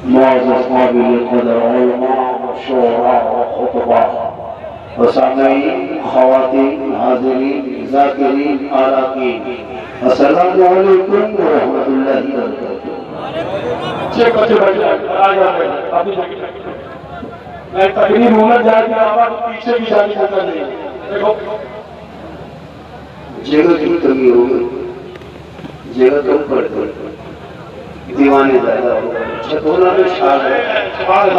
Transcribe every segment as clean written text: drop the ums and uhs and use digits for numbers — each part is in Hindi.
मुअज़्ज़ज़ क़ाबिल क़दर उलमा व शुअरा व खुतबा व सामीईन ख़वातीन हाज़िरीन ज़ाकिरीन आराकीन अस्सलामु अलैकुम व रहमतुल्लाहि व बरकातुहू। छह बच्चे बैठ जाए आ जाए अपनी मैं तकरीर होना जाए कि आवाज पीछे की जाने का नहीं। देखो जगह की कमी हो गई, जगह कम पड़ गई, दीवाने ज्यादा हो गए, छतोना में छा गए, दीवाने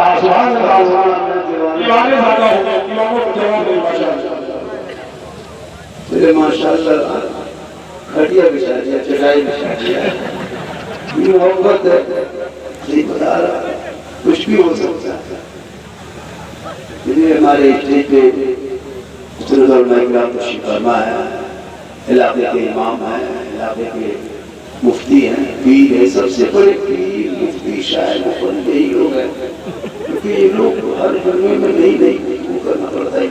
ज्यादा हो गए, दीवानों को जवाब नहीं मेरे माशाअल्लाह खटिया बिछा दिया, चटाई बिछा दिया, ये मोहब्बत है, नहीं बता रहा, कुछ भी हो सकता है। इसलिए हमारे स्टेज पे तशरीफ फरमा है, इलाके के इमाम हैं, इलाके के मुफ्ती हैं, पीर है, सबसे बड़े पीर मुफ्ती शायद मुफल्ली यही लोग हैं, क्योंकि ये लोग हर फरमे में नहीं वो करना पड़ता है।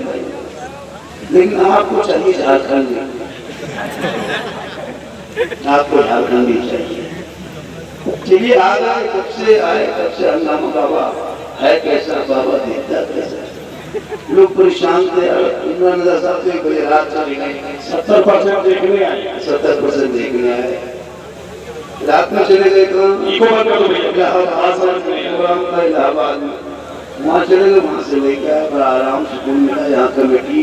लेकिन आपको चाहिए झारखंड, आपको झारखंड ही चाहिए। चलिए आ गए, कब से आए, कब से हंगामा बाबा है कैसा, बाबा देखता कैसा, लोग परेशान थे। इमरान रजा साहब से बड़े रात चली गई, 70% देखने आए, 70% देखने आए, रात में चले गए तो इलाहाबाद में, वहाँ चले गए, वहाँ से लेके आए, बड़ा आराम सुकून मिला। यहाँ कमेटी,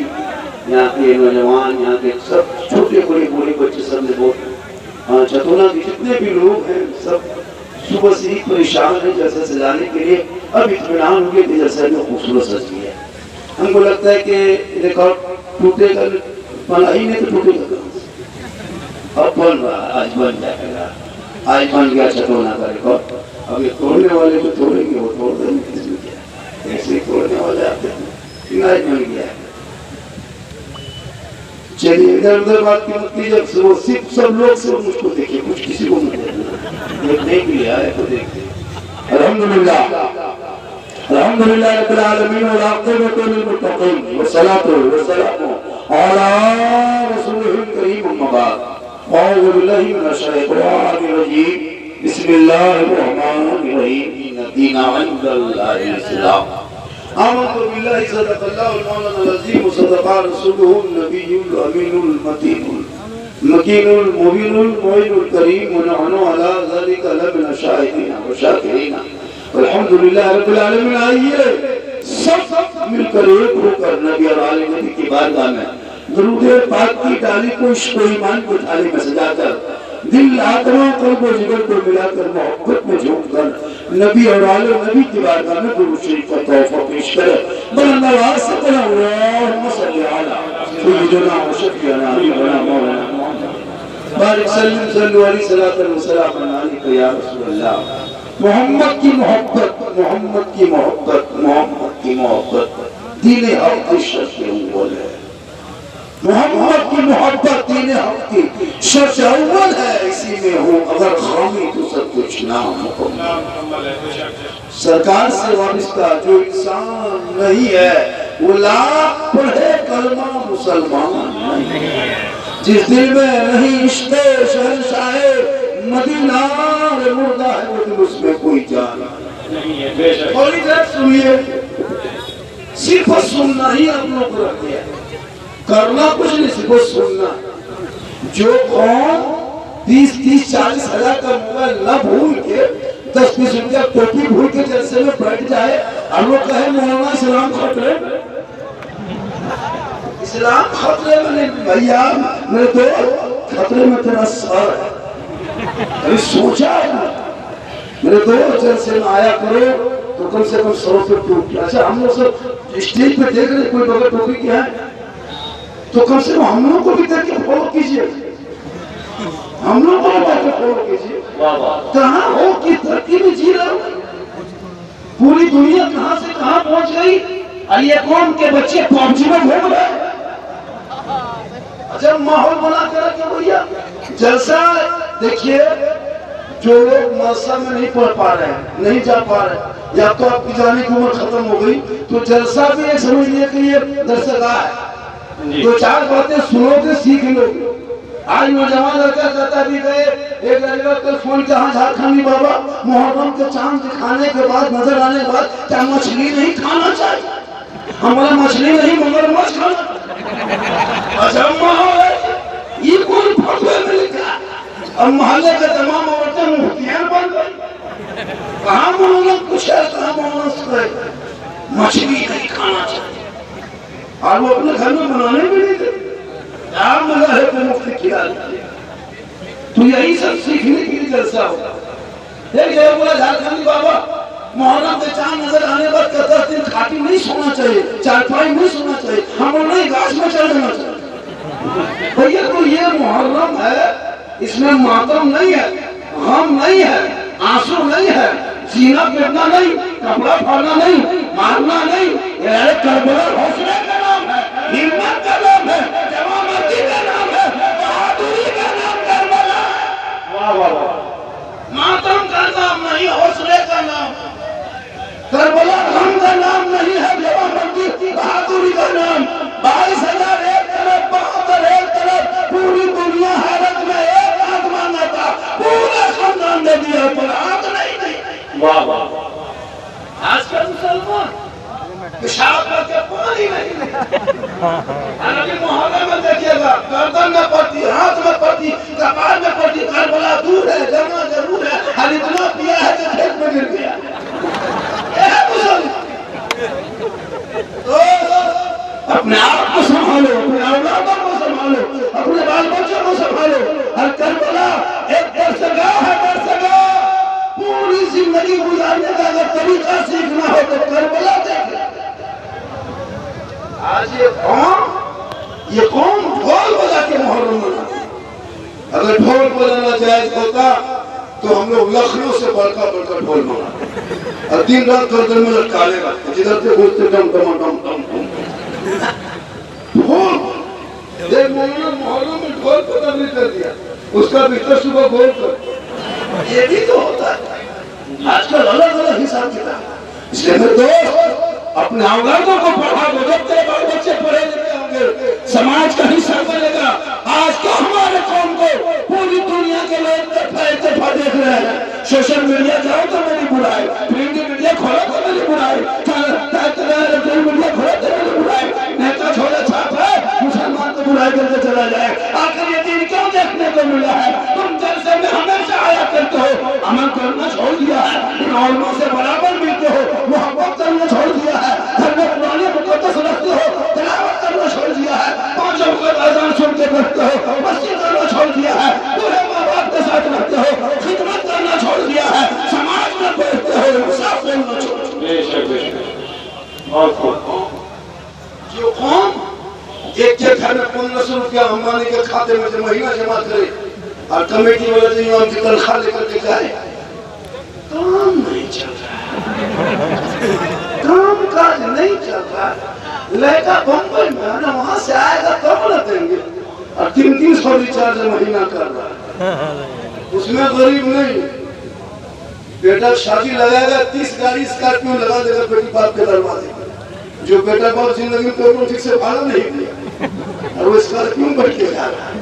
यहाँ के नौजवान, यहाँ के सब छोटे बड़े बूढ़े बच्चे सब ने बहुत, छतोना के जितने भी लोग हैं सब सुबह से ही परेशान है जलसा सजाने के लिए। अब इत्मीनान हो गया कि जलसा में खूबसूरत सज गया। हमको लगता है कि रिकॉर्ड टूटेगा, बना ही नहीं तो टूटेगा कहाँ से। अब बन रहा, आज बन जाएगा, आज बन गया छतोना का रिकॉर्ड। अब ये तोड़ने वाले जो तोड़ेंगे वो तोड़ देंगे, इसमें क्या, ऐसे तोड़ने वाले आते हैं, आज बन गया। चलिए इधर उधर बात की मत कीजिए, वो सिर्फ सब लोग से मुझको देखिए, कुछ किसी को मत देखना, देखने के लिए आए तो देखिए। अल्हम्दुलिल्लाह अल्हम्दुलिल्लाह रब्बिल आलमीन व आक़िबतु लिल मुत्तक़ीन व सलातु व सलामु अला रसूलिल करीम अम्मा बाद। औज़ु बिल्लाहि मिनश शैतानिर रजीम, बिस्मिल्लाहिर रहमानिर रहीम, इन्ना दीना इंदल्लाहिल इस्लाम। आमन्तु बिल्लाहि सदक़ल्लाहुल मौलाना अज़ीम व सदक़ा रसूलुहुन नबियुल अमीनुल मकीनुल मुबीनुल मुइनुल करीम व नहनु अला ज़ालिका लमिन शाहिदीन व शाकिरीन अल्हम्दुलिल्लाह रब्बिल आलमीन। आइए सब मिलकर एक होकर नबी और आले नबी की बारगाह में दुरूद पाक की डाली को इश्क़ व ईमान की थाली में सजाकर, दिल आत्मा कल्ब व जिगर को मिलाकर मोहब्बत में झोंककर नबी और आले नबी की बारगाह में दुरूद शरीफ का तोहफा पेश करे। बुलंद आवाज़ से कहो अल्लाहुम्मा सल्लि अला सय्यिदिना व शफीअना हबीबना मौलाना मुहम्मद बारिक सल्लल्लाहु अलैहि वसल्लम व सल्लम अलैहि या रसूलल्लाह। मोहम्मद की मोहब्बत, मोहम्मद की मोहब्बत, मोहम्मद की मोहब्बत दीन हक की शर्त अव्वल है। मोहम्मद की मोहब्बत दीन हक की शर्त अव्वल है, इसी में हो अगर खामी तो सब कुछ नामुकम्मल है। सरकार से वाबस्ता जो इंसान नहीं है वो लाख पढ़े कलमा मुसलमान नहीं है। जिस दिल में नहीं इश्क़ शहंशाहे मदीना मुर्दा है, वो दिल उसमें कोई जान नहीं है। थोड़ी देर सुनिए, सिर्फ सुनना ही अपनों को रख दिया, करना कुछ नहीं, सिर्फ सुनना। जो कौन 20-30-40 हजार का मोबाइल न भूल के 10-20 रुपया टोपी भूल के जलसे में बैठ जाए, हम लोग कहे मौलाना इस्लाम खतरे, इस्लाम खतरे में नहीं भैया, मेरे दोस्त खतरे में तेरा सर है। अभी सोचा है मेरे दोस्त जलसे में आया करो तो कम से कम 100 रुपये टोपी। अच्छा हम लोग सब स्टेज पे देख रहे कोई बगैर टोपी क्या है, तो कम से कम हम लोग को भी देख के फॉलो कीजिए, हम लोग को भी देख के फॉलो कीजिए। कहाँ हो कि धरती में जी रहे हो, पूरी दुनिया कहाँ से कहाँ पहुंच गई। अली कौन के बच्चे पबजी में घूम रहे। अच्छा माहौल बना कर रखे भैया, जलसा देखिए। जो लोग मदरसा में नहीं पढ़ पा रहे हैं, नहीं जा पा रहे, या तो आपकी जाने की उम्र खत्म हो गई, तो जलसा भी एक समझ लिया कि ये दरसगाह है, दो चार बातें सुनोगे सीख लोगे। आज नौजवान लड़का कहता भी गए एक लड़का कल फोन कहा झारखंडी बाबा मुहर्रम के चांद दिखाने के बाद नजर आने के बाद क्या मछली नहीं खाना चाहिए? हमारा मछली नहीं मगरमच्छ खाना। अच्छा माहौल ये कौन फतवे में लिखा? अब मोहल्ले के तमाम औरतें मुफ्तियां बन गई। कहाँ मौलाना कुछ है, कहाँ मौलाना मछली नहीं खाना चाहिए और वो अपने घर में बनाने भी नहीं देते। क्या मजा है तो मुफ्ती खिला दीजिए। तो यही सब सीखने के लिए जलसा होगा। एक जगह बोला झारखंडी बाबा मुहर्रम के चांद नजर आने पर 10 दिन खाटी नहीं सोना चाहिए, चारपाई नहीं सोना चाहिए, हम नहीं गाछ में चढ़ जाना चाहिए। भैया तो ये मुहर्रम है, इसमें मातम नहीं है, गम नहीं है, आंसू नहीं है, सीना पीटना नहीं, कपड़ा फाड़ना नहीं, मारना नहीं, ये करबला हौसले का नाम है, हिम्मत का नाम है, जवामर्दी का नाम है, बहादुरी का नाम करबला है। वाह वाह वाह। मातम का नाम नहीं, हौसले का नाम। करबला गम का नाम नहीं है, जवामर्दी बहादुरी का नाम। 22,000 एक तरफ, 72 एक तरफ, पूरी दुनिया हैरत में एक आंख मांगा था, पूरा खानदान दे दिया पर आंख नहीं दी। वाह वाह। आजकल मुसलमान पेशाब करके पानी नहीं। हालांकि मुहर्रम में देखिएगा गर्दन में पड़ती, हाथ में पड़ती, कपार में पड़ती, करबला दूर है, जाना जरूर है, और इतना पिया है कि खेत में गिर गया। तो अपने आप को संभालो, अपने औलादों को संभालो, अपने बाल बच्चों को संभालो। और करबला एक दरसगाह है, दरसगाह। पूरी जिंदगी गुजारने का अगर तरीका सीखना हो तो करबला देखे। आज ये कौन ढोल बजा के मुहर्रम मनाते? अगर ढोल बजाना जायज होता तो हम लोग लखनऊ से बड़का बड़का ढोल मनाते और दिन रात गर्दन में लटकाने लगते, जिधर से घूमते डम डम डम डम डम। ढोल मुहर्रम में ढोल को तब्दील कर दिया, उसका बिस्तर सुबह गोल कर। ये भी तो होता है आजकल अलग अलग हिसाब किताब। इसलिए मेरे दोस्त अपने औलादों को पढ़ा दो, जब तेरे बाल बच्चे पढ़े लिखे होंगे समाज का हिस्सा बनेगा। आज तो हमारे कौम को पूरी दुनिया के लोग तरफा देख रहे हैं। सोशल मीडिया जाओ तो मेरी बुराई, प्रिंट मीडिया खोलो तो मेरी बुराई, इलेक्ट्रॉनिक मीडिया खोलो तो मेरी बुराई, नेता छोड़े छाप है मुसलमान को बुराई करके चला जाए। आखिर ये दिन क्यों देखने को मिला है? तुम जलसे में हमेशा आया करते हो, अमल करना छोड़ दिया है, इन औलमा से बराबर मिलते हो, मोहब्बत करना छोड़ दिया है, घर में पुराने मुकद्दस रखते हो, तिलावत करना छोड़ दिया है, 5 वक्त अज़ान सुन के बैठते हो, मस्जिद करना छोड़ दिया है, पूरे माँ बाप के साथ रहते हो, खिदमत करना छोड़ दिया है, समाज में बैठते हो, इंसाफ करना छोड़ दिया। जो कौम एक के घर में 1500 रुपया अंबानी के खाते में महीना जमा करे और कमेटी वाले दिन इमाम की तनख्वाह लेकर के जाए, काम नहीं चल रहा, काम काज नहीं चल रहा। लड़का बम्बई में ना, वहां से आएगा तब न देंगे, और 300 रिचार्ज महीना कर रहा है, उसमें गरीब नहीं। बेटा शादी लगाएगा 30 गाड़ी स्कॉर्पियो लगा देगा बेटी बाप के दरवाजे पर। जो बेटा बाप जिंदगी में पेट्रोल ठीक से भाड़ा नहीं दिया और वो स्कॉर्पियो बैठ के जा रहा है,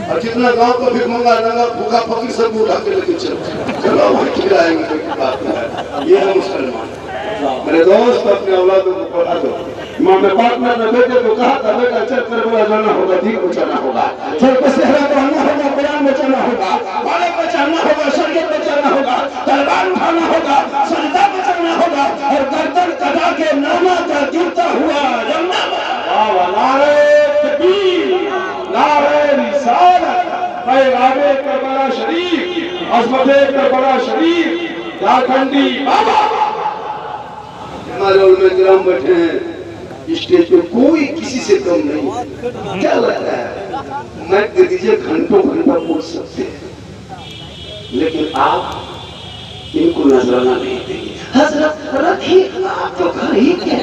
और जितना गांव का भी मंगा रंगा भूखा फकीर सब उठा के लेके चलो वहीं खिलाएंगे बेटी बाप को। ये है मुसलमान। मेरे दोस्त अपने औलादों को पढ़ा दो। इमाम पाक ने अपने बेटे को कहा था, बेटा चल करबला जाना होगा, दीन बचाना होगा, चल को सेहरा पढ़ना होगा, कुरान बचाना होगा, बालक बचाना होगा, शरीयत बचाना होगा, तलवार उठाना होगा, सजदा बचाना होगा, और गर्दन कटा के नामा का गिरता हुआ जन्नत। नारे तकबीर, नारे रिसालत, पैगामे करबला शरीफ, अज़मते करबला शरीफ, झारखंडी बाबा। हमारे उलमा किराम बैठे हैं स्टेज पे, कोई किसी से कम नहीं। क्या लगता है मैं दे दीजिए, घंटों घंटा बोल सकते हैं, लेकिन आप इनको नजराना नहीं देंगे। हजरत रखी आप तो घर ही के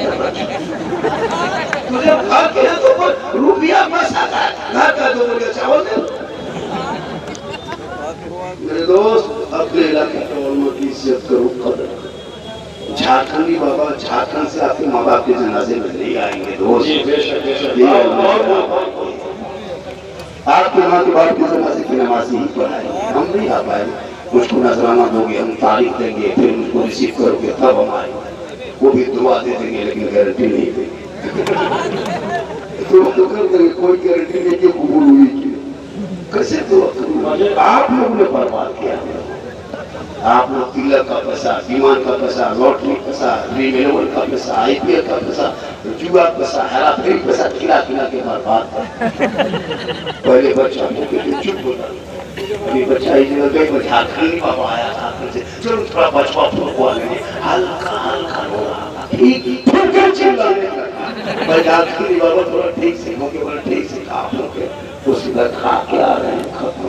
तुझे घर के है तो रुपया पैसा का घर का 2 रुपया चावल दे। मेरे दोस्त अपने इलाके के उलमा की इज्जत करो, कदर करो। झारखंडी बाबा झारखंड से आपके माँ बाप के जनाजे में नहीं आएंगे दोस्त। आपके माँ के बाप के जमाने की नमाज नहीं पढ़ाई, हम नहीं आ पाए। मुझको नजराना दोगे, हम तारीख देंगे, फिर मुझको रिसीव करोगे, तब हम आएंगे। वो भी दुआ दे देंगे लेकिन गारंटी नहीं देंगे। तो कर देंगे, कोई गारंटी नहीं कि कबूल हुई कि कैसे दुआ करूँ। आप लोगों ने बर्बाद किया। आप लोग तिलक का पैसा, विमान का पैसा, लॉटरी पैसा, रिन्यूअल का पैसा, IPL का पैसा, जुआ पैसा, हेराफेरी पैसा खिला खिला के बर्बाद। पहले बच्चा चुप होता, अभी बच्चा इस जगह गई, झारखंड बाबा आया झारखंड से, चलो थोड़ा बचवा फुलवा लेंगे, हल्का हल्का रो रहा, ठीक फुलके चिल्लाने लगा। भाई झारखंड बाबा थोड़ा ठीक से होके बोला, ठीक से आप लोग उसी का खा के आ रहे हैं, खत्म।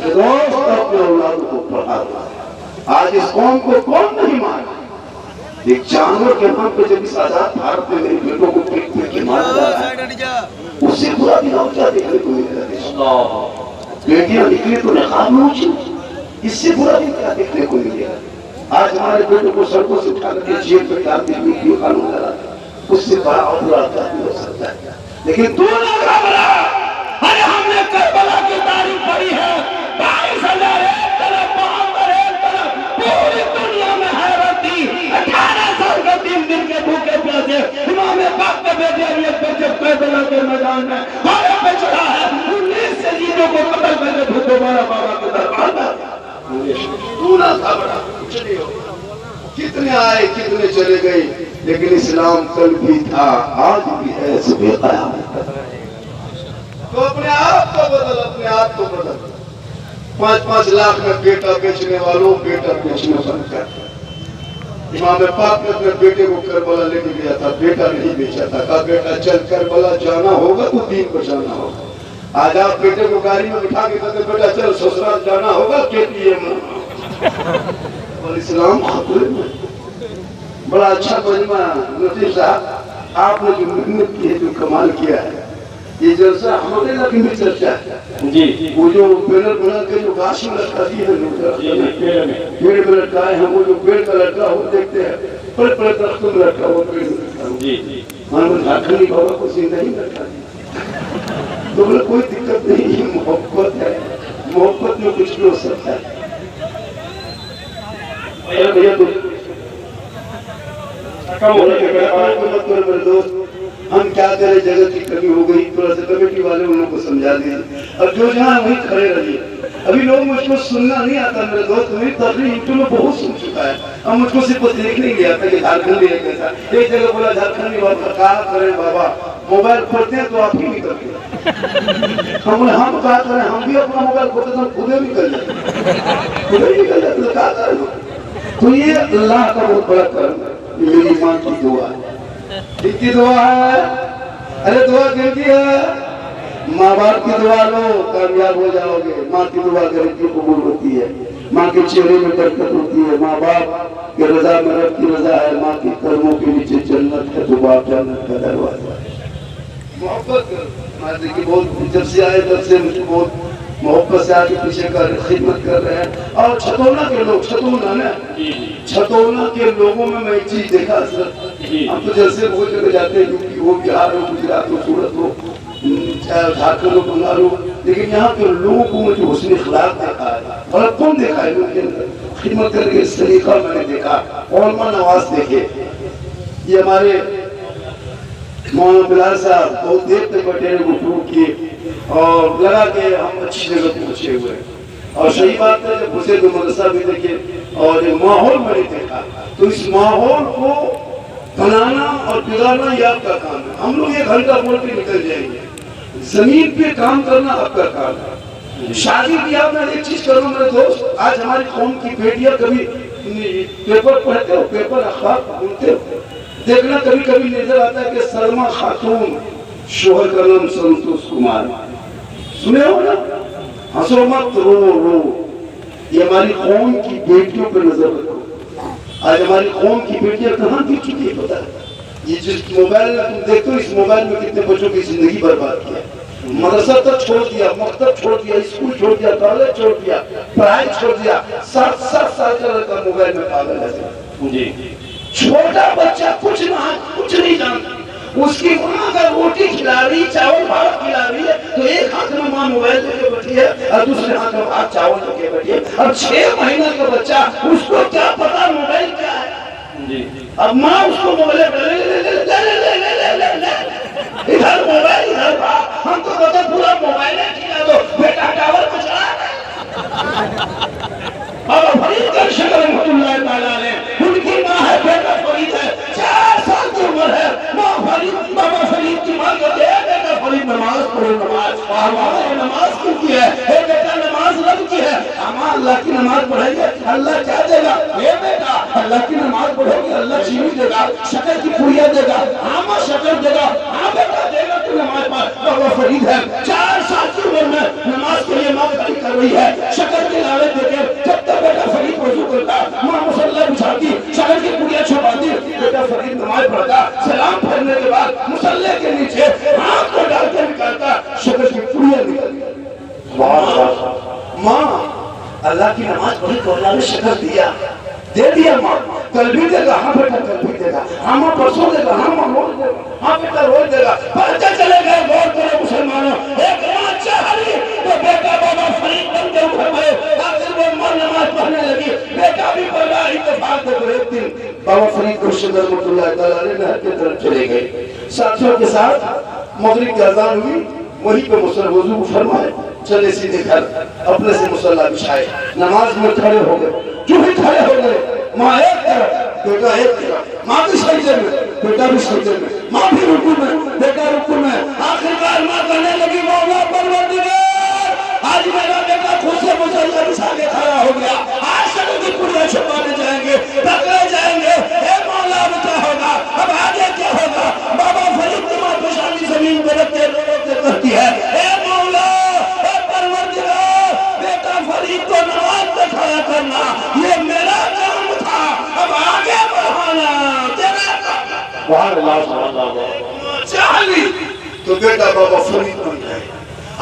दोस्त अपने औलाद को पढ़ा। आज इस कौम को कौन नहीं माना। एक जानवर के नाम पे जब इस आजाद भारत में मेरे बेटों को पीट पीट के मारा जा रहा है, उससे बुरा दिन और क्या देखने को मिलेगा। बेटियां निकली तो नकाब में उछली, इससे बुरा दिन क्या देखने को मिलेगा। आज हमारे बेटों को सड़कों से उठा करके जेल में डाल दी, कानून लगा, उससे बड़ा और बुरा क्या हो सकता है। लेकिन तू ना घबरा, अरे हमने करबला की तारीफ पढ़ी है, 22,000 एक तरफ, मोहम्मद एक तरफ, पूरी दुनिया में हैरत थी। 18 साल का 3 दिन के भूखे प्यासे इमाम पाक के बेटे अली अकबर जब करबला के मैदान में घोड़े पे चढ़ा है, 19 शहीदों को कत्ल करके फिर दोबारा बाबा के दरबार में। तू ना घबरा, कुछ नहीं होगा। कितने आए कितने चले गए, लेकिन इस्लाम कल भी था, आज भी है, सुबह क़यामत। तो अपने आप को बदल, अपने आप को बदल। 5-5 लाख में बेटा बेचने वालों, बेटा बेचने बंद कर। इमाम पाक ने अपने बेटे को करबला लेके गया था, बेटा नहीं बेचा था। कहा बेटा चल करबला जाना होगा तो दीन को जाना होगा। आज आप बेटे को गाड़ी में बिठा के कहते बेटा चल ससुराल जाना होगा, KTM और इस्लाम खतरे में। बड़ा अच्छा मजमा नतीब साहब, आपने जो मेहनत की है, जो कमाल किया है, ये जलसा हमारे लकी में चर्चा है जी। वो जो बैनर बना के जो घास में लटका दी है, पेड़ में लटकाए हैं, वो जो पेड़ का लटका हो देखते हैं, बड़े बड़े दरख्तों में लटका हुआ पेड़ में लटका जी। मानो झारखंडी बाबा को जिंदा ही लटका दिया। तो बोले कोई दिक्कत नहीं, ये मोहब्बत है, मोहब्बत में कुछ भी हो सकता है। भैया मेरे दोस्त, हम क्या करें, जगत की कमी हो गई, थोड़ा सा कमेटी वाले उन लोगों को समझा दीजिए। अब जो जहाँ वहीं खड़े रहिए। अभी लोग मुझको सुनना नहीं आता मेरे दोस्त, मेरी तकरीर यूट्यूब में बहुत सुन चुका है। अब मुझको सिर्फ देखने नहीं आता कि झारखंडी है कैसा। एक जगह बोला झारखंडी बाबा क्या करें बाबा, मोबाइल खोलते हैं तो आप ही निकलते। हम बोले हम क्या करें, हम भी अपना मोबाइल खोलते तो खुद ही निकल जाते, खुद ही निकल जाते, क्या करें। तो ये अल्लाह का बहुत बड़ा करम है। मेरी माँ की दुआ है, किसकी दुआ है, अरे दुआ किसकी है, माँ बाप की दुआ लो कामयाब हो जाओगे। माँ की दुआ गारंटी कबूल होती है, माँ के चेहरे में बरकत होती है, माँ बाप की रजा में रब की रजा है, माँ के कर्मों के नीचे जन्नत है, तो बाप जन्नत का दरवाजा है। मोहब्बत देखिए, बहुत जब से आए तब से मुझको बहुत मोहब्बत से आगे पीछे कर खिदमत कर रहे हैं। और छतौना के लोग, छतौना ना, छतौना के लोगों में मैं एक चीज देखा सर, हम तो जैसे बहुत जगह जाते हैं, यूपी हो, बिहार हो, गुजरात हो, सूरत हो, चाहे झारखंड हो, बंगाल हो, लेकिन यहाँ के लोगों को मुझे हुस्न इखलाक देखा है, और कौन देखा है उनके अंदर खिदमत करने के तरीका मैंने देखा। और नवाज देखे, ये हमारे मौलाना बिलाल साहब बहुत देर तक बैठे रहे, गुफ्तगू किए और लगा के हम अच्छी जगह पहुंचे हुए। और सही बात है, जब घुसे तो मदरसा भी देखे और एक माहौल मैंने देखा। तो इस माहौल को बनाना और बिगाड़ना ये आपका काम है। हम लोग 1 घंटा बोल के निकल जाएंगे, जमीन पे काम करना आपका काम है। शादी ब्याह में एक चीज करो मेरे दोस्त, आज हमारी कौम की बेटियां कभी पेपर पढ़ते हो, पेपर अखबार पढ़ते हो, देखना कभी कभी नजर आता है कि सलमा खातून, शोहर का नाम संतोष कुमार, सुने हो ना, हंसो मत, रो रो। ये हमारी कौम की बेटियों पर नजर रखो। आज हमारी कौम की बेटियां कहाँ गिर चुकी है पता है। ये जिस मोबाइल में तुम देखते हो, इस मोबाइल में कितने बच्चों की जिंदगी बर्बाद किया। मदरसा तक छोड़ दिया, मकतब छोड़ दिया, स्कूल छोड़ दिया, कॉलेज छोड़ दिया, पढ़ाई छोड़ दिया। 7-7 साल का लड़का मोबाइल में पागल है जी। छोटा बच्चा कुछ नहीं जानता, उसकी माँ अगर रोटी खिला रही, चावल भात खिला रही है, तो एक हाथ में माँ मोबाइल लेके बैठी है और दूसरे हाथ में भात चावल लेके बैठी है। अब 6 महीने का बच्चा, उसको क्या पता मोबाइल क्या है जी। अब माँ उसको मोबाइल इधर मोबाइल इधर भात, हम तो कहते पूरा मोबाइल खिला दो, बेटा टावर पर चला। अब फरीद का शक्ल उनकी माँ है, बेटा फरीद है, 4 साल की उम्र है, माँ फरीद, बाबा फरीद की माँ कहते हैं बेटा फरीद नमाज पढ़ो, नमाज क्यों की है? बेटा नमाज रब की है। माँ अल्लाह की नमाज पढ़ेंगे, अल्लाह क्या देगा? ये बेटा अल्लाह की नमाज पढ़ोगे, अल्लाह चीनी देगा, शक्कर की पुड़िया देगा, माँ शक्कर देगा, हाँ बेटा देगा तू नमाज पढ़। बाबा फरीद है, 4 साल की उम्र में नमाज के लिए माँ खड़ी कर रही है, शक्कर के लाले देकर। जब तक बेटा फरीद वजू करता, माँ मुसल्ला बिछाती, शक्कर की पुड़िया छुपाती, बेटा फरीद नमाज पढ़ता, सलाम फेरने के बाद मुसल्ले के नीचे हाथ को डाल के निकालता, शक्कर की पुड़िया निकलती। माँ अल्लाह की नमाज पढ़ी तो अल्लाह ने शक्कर दिया, दे दिया। माँ कल भी देगा, हाँ बेटा कल भी देगा, हाँ माँ परसों देगा, हाँ माँ रोज देगा, हाँ बेटा रोज देगा। पढ़ते चले गए, गौर करो मुसलमानों, एक माँ चाह रही तो बेटा बाबा फरीद बन के उठे गए, आखिर वो माँ नमाज पढ़ने लगी, बेटा भी पढ़ रहा। इत्तेफाक देखो, एक दिन बाबा फरीद खुर्शीद रहमतुल्लाह तआला अलैह नहर की तरफ चले गए, साथियों के साथ मगरिब की अज़ान हुई, वहीं पे मुसल्ला वजू फरमाए, चले सीधे घर, अपने से मुसल्ला बिछाए, नमाज में खड़े हो गए। जो भी खड़े हो गए, माँ एक तरफ, बेटा एक तरफ, माँ भी सजदे में, बेटा भी सजदे में, माँ भी रुकू में, बेटा रुकू में। आखिरकार माँ कहने लगी, मौला परवरदिगार, आज मेरा बेटा खुद से मुसल्ला बिछा के खड़ा हो गया, आज शक्कर की पुड़िया छुपाने जाएंगे, पकड़े जाएंगे। हे मौला अब क्या होगा, अब आगे क्या होगा? बाबा फरीद की माँ पेशानी जमीन पर रख के करती है, हे मौला, हे परवरदिगार, बेटा फरीद को नमाज में खड़ा करना ये मेरा काम था, अब आगे बढ़ाना तेरा काम। चाली तो बेटा बाबा फरीद बन गए।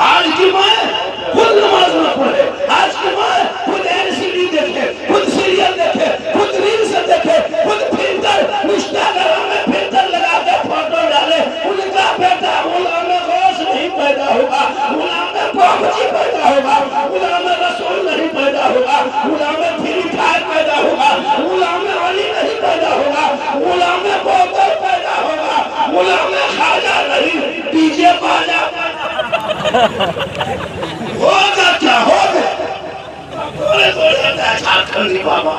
आज की माँ खुद नमाज न पढ़े, आज की माँ खुद एलसीडी देखे, खुद सीरियल देखे, खुद रील्स देखे, खुद फिल्टर इंस्टाग्राम में फिल्टर लगा के फोटो डाले। उनका बेटा गुलाम गौस नहीं पैदा होगा, गुलाम बाबूजी पैदा होगा, गुलाम रसूल नहीं पैदा होगा, गुलाम फ्री फायर पैदा होगा, गुलाम अली नहीं पैदा होगा, गुलाम बोतल पैदा होगा, गुलाम खाजा नहीं डीजे बाजा होगा। क्या होगा? झारखंडी बाबा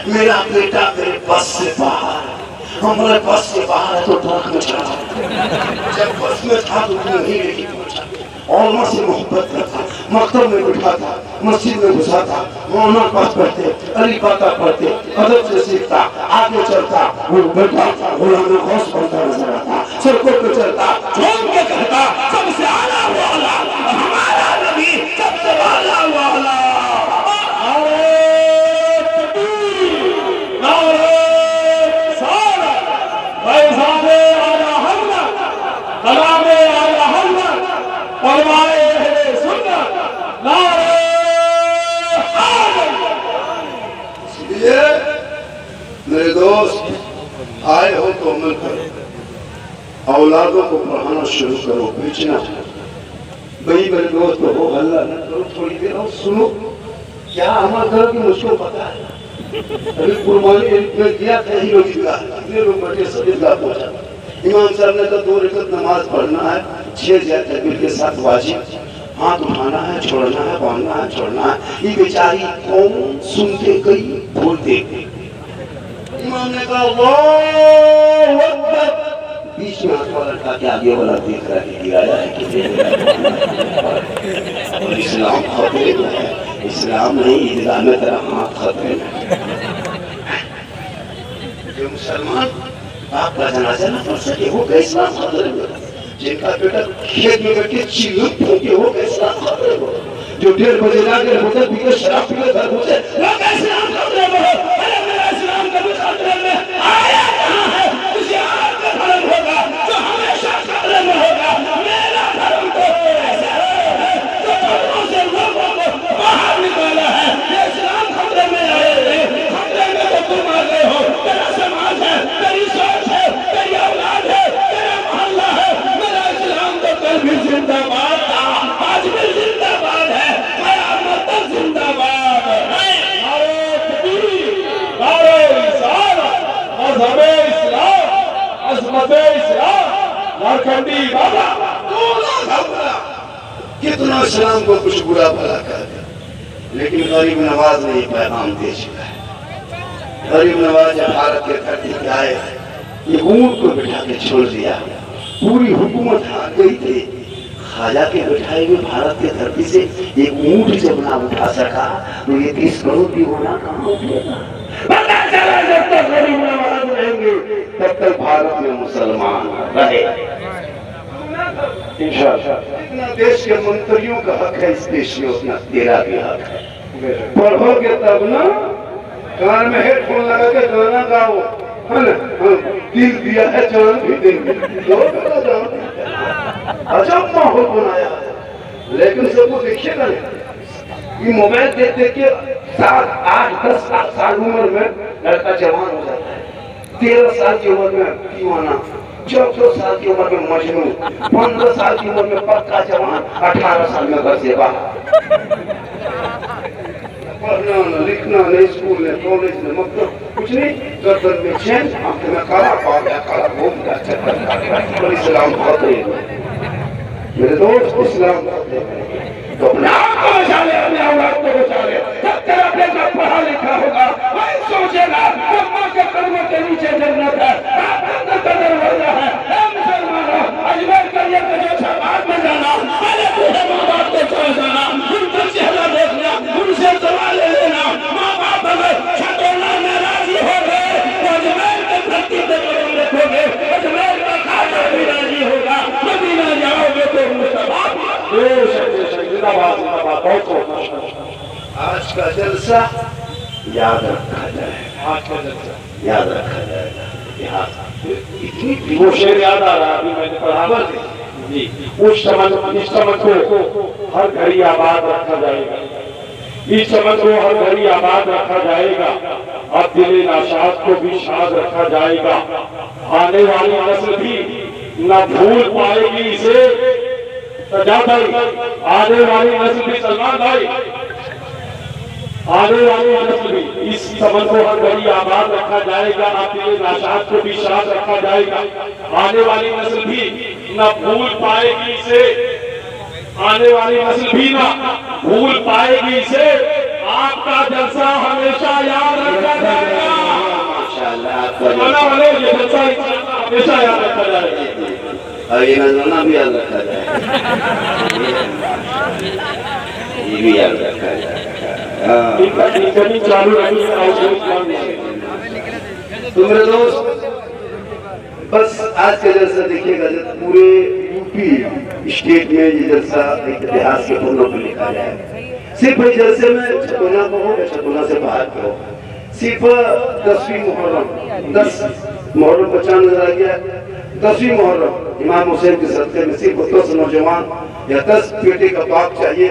मेरा बेटा मेरे बस से बाहर, हमारे बस से बाहर है तो ट्रक में चढ़ा, जब बस में था तो नहीं लेके पहुंचा, और माँ से मोहब्बत करता, मकतब में बिठा था, मस्जिद में घुसा था, मोहम्मद पास पढ़ते, अली पाता पढ़ते, अदब से सीखता, आगे चलता, वो बेटा गुलाम गौस बनता नजर आता, सड़कों पे चलता, झूम के कहता सबसे आला वाला हमारा नबी, सबसे आला वाला। मेरे दोस्त आए हो तो अमल करो, औलादों को पढ़ाना शुरू करो, बेचना। भाई मेरे दोस्त हो हल्ला न करो, थोड़ी देर और सुनो, क्या अमल करो कि मुझको पता है। अभी कुर्बानी में दिया था ही लोग कितने लोग बैठे सब ईदगाह पहुंचा। इमाम साहब ने कहा 2 रकात नमाज पढ़ना है, 6 तकबीर के साथ वाजिब, हाथ उठाना है, छोड़ना है, बांधना है, छोड़ना है। ये बेचारी कौन सुनते गई बोलते। इमाम ने कहा अल्लाहु अकबर, बीच में हाथ वाला लड़का के आगे वाला देख रहा है गिराया है और इस्लाम खतरे में है, इस्लाम नहीं ईदगाह में तेरा हाथ खतरे में। जो मुसलमान आपका जनाजा न पढ़ सके वो कैसे इस्लाम खतरे में, जिनका बेटा खेत में बैठ के चिल्लू फूके वो कैसे इस्लाम खतरे में, जो 1:30 बजे जाके होटल पी के शराब पी के घर पहुंचे वो कैसे इस्लाम खतरे में हो। अरे मेरा इस्लाम कभी खतरे में आया कहाँ है? किसी और का धर्म होगा जो हमेशा खतरे में होगा, मेरा धर्म तो ऐसा है जो धर्मों से लोगों को बाहर निकाला है। ये इस्लाम खतरे में आए थे, खतरे में तो तुम आ गए हो, तेरा समाज है, तेरी सोच है, तेरी औलाद है, तेरा सदे इस्लाम झारखंडी बाबा कितना इस्लाम को कुछ बुरा भला कर दिया, लेकिन गरीब नवाज ने पैगाम दे चुका है। गरीब नवाज भारत के धरती पे आए, ये ऊंट को बिठा के छोड़ दिया, पूरी हुकूमत आ गई थी। खाजा के बिठाए हुए भारत के धरती से एक ऊंट जब ना उठा सका तो ये 30 करोड़ की होना कहाँ उठेगा। पता चला जब तक गरीब नवाज रहेंगे तब तक भारत में मुसलमान रहे। इतना देश के मंत्रियों का हक है इस देश में, उतना तेरा भी हक है। पढ़ोगे तब ना, कान में हेडफोन लगा के गाना गाओ, है ना, दिल दिया है जान भी देंगे, अजब माहौल बनाया। लेकिन सबको देखिएगा ये मोबाइल देख देख के 7, 8, 10 साल उम्र में लड़का जवान हो जाता है, 13 साल की उम्र में दीवाना, 14 साल की उम्र में मजनू, 15 साल की उम्र में पक्का जवान, 18 साल में घर से बाहर। पढ़ना न लिखना नहीं, स्कूल में कॉलेज में मतलब कुछ नहीं, गर्दन में चैन, आंख में काला, पाँव में काला, घूम का चक्कर। इस्लाम बहुत है मेरे दोस्त, इस्लाम तो अपने आप को बचा ले, अपने औलाद को बचा ले। तब तेरा बेटा पढ़ा लिखा होगा, वही सोचेगा माँ के कदमों के नीचे जन्नत है, जन्नत का दरवाजा है। मुसलमानों, अजमेर करिए तो जो शहबाज में जाना, पहले पूरे माँ बाप को छोड़ जाना, उनका चेहरा देखना, उनसे दवा ले लेना। माँ बाप अगर छठोना में राजी हो गए तो अजमेर के धरती पे कदम रखोगे, अजमेर का खाजा भी राजी होगा, मदीना जाओगे तो मुस्तफा। आज का जलसा याद रखा जाएगा, आज का जलसा याद रखा जाएगा। इतनी वो शेर याद आ रहा, अभी मैंने पढ़ा जी, उस चमन को हर घड़ी आबाद रखा जाएगा, इस चमन को हर घड़ी आबाद रखा जाएगा, अब दिले नाशाद को भी शाद रखा जाएगा। आने वाली नस्ल भी न भूल पाएगी इसे, भाई आने वाली नस्ल भी, सलमान भाई आने वाली नस्ल भी इस चमन को हर घड़ी आबाद रखा जाएगा, अब दिले नाशाद को भी शाद रखा जाएगा। आने वाली नस्ल भी न भूल पाएगी इसे, आने वाली नस्ल भी ना भूल पाएगी इसे, आपका जलसा हमेशा याद रखा जाएगा। माशाअल्लाह, ये जलसा हमेशा याद रखा जाएगा, और ये नजराना भी याद रखा जाएगा, ये भी याद रखा जाएगा। चालू रखी। तो मेरे दोस्त, बस आज का जलसा देखिएगा, जब पूरे यूपी स्टेट में ये जलसा एक इतिहास के पन्नों पर लिखा जाएगा। सिर्फ इस जलसे में छतौना को हो या छतौना से बाहर को हो, सिर्फ 10वीं मुहर्रम, 10 मुहर्रम को चांद नजर आ गया, 10वीं मुहर्रम इमाम हुसैन के सदक़े में सिर्फ 10 नौजवान या 10 बेटे का बाप चाहिए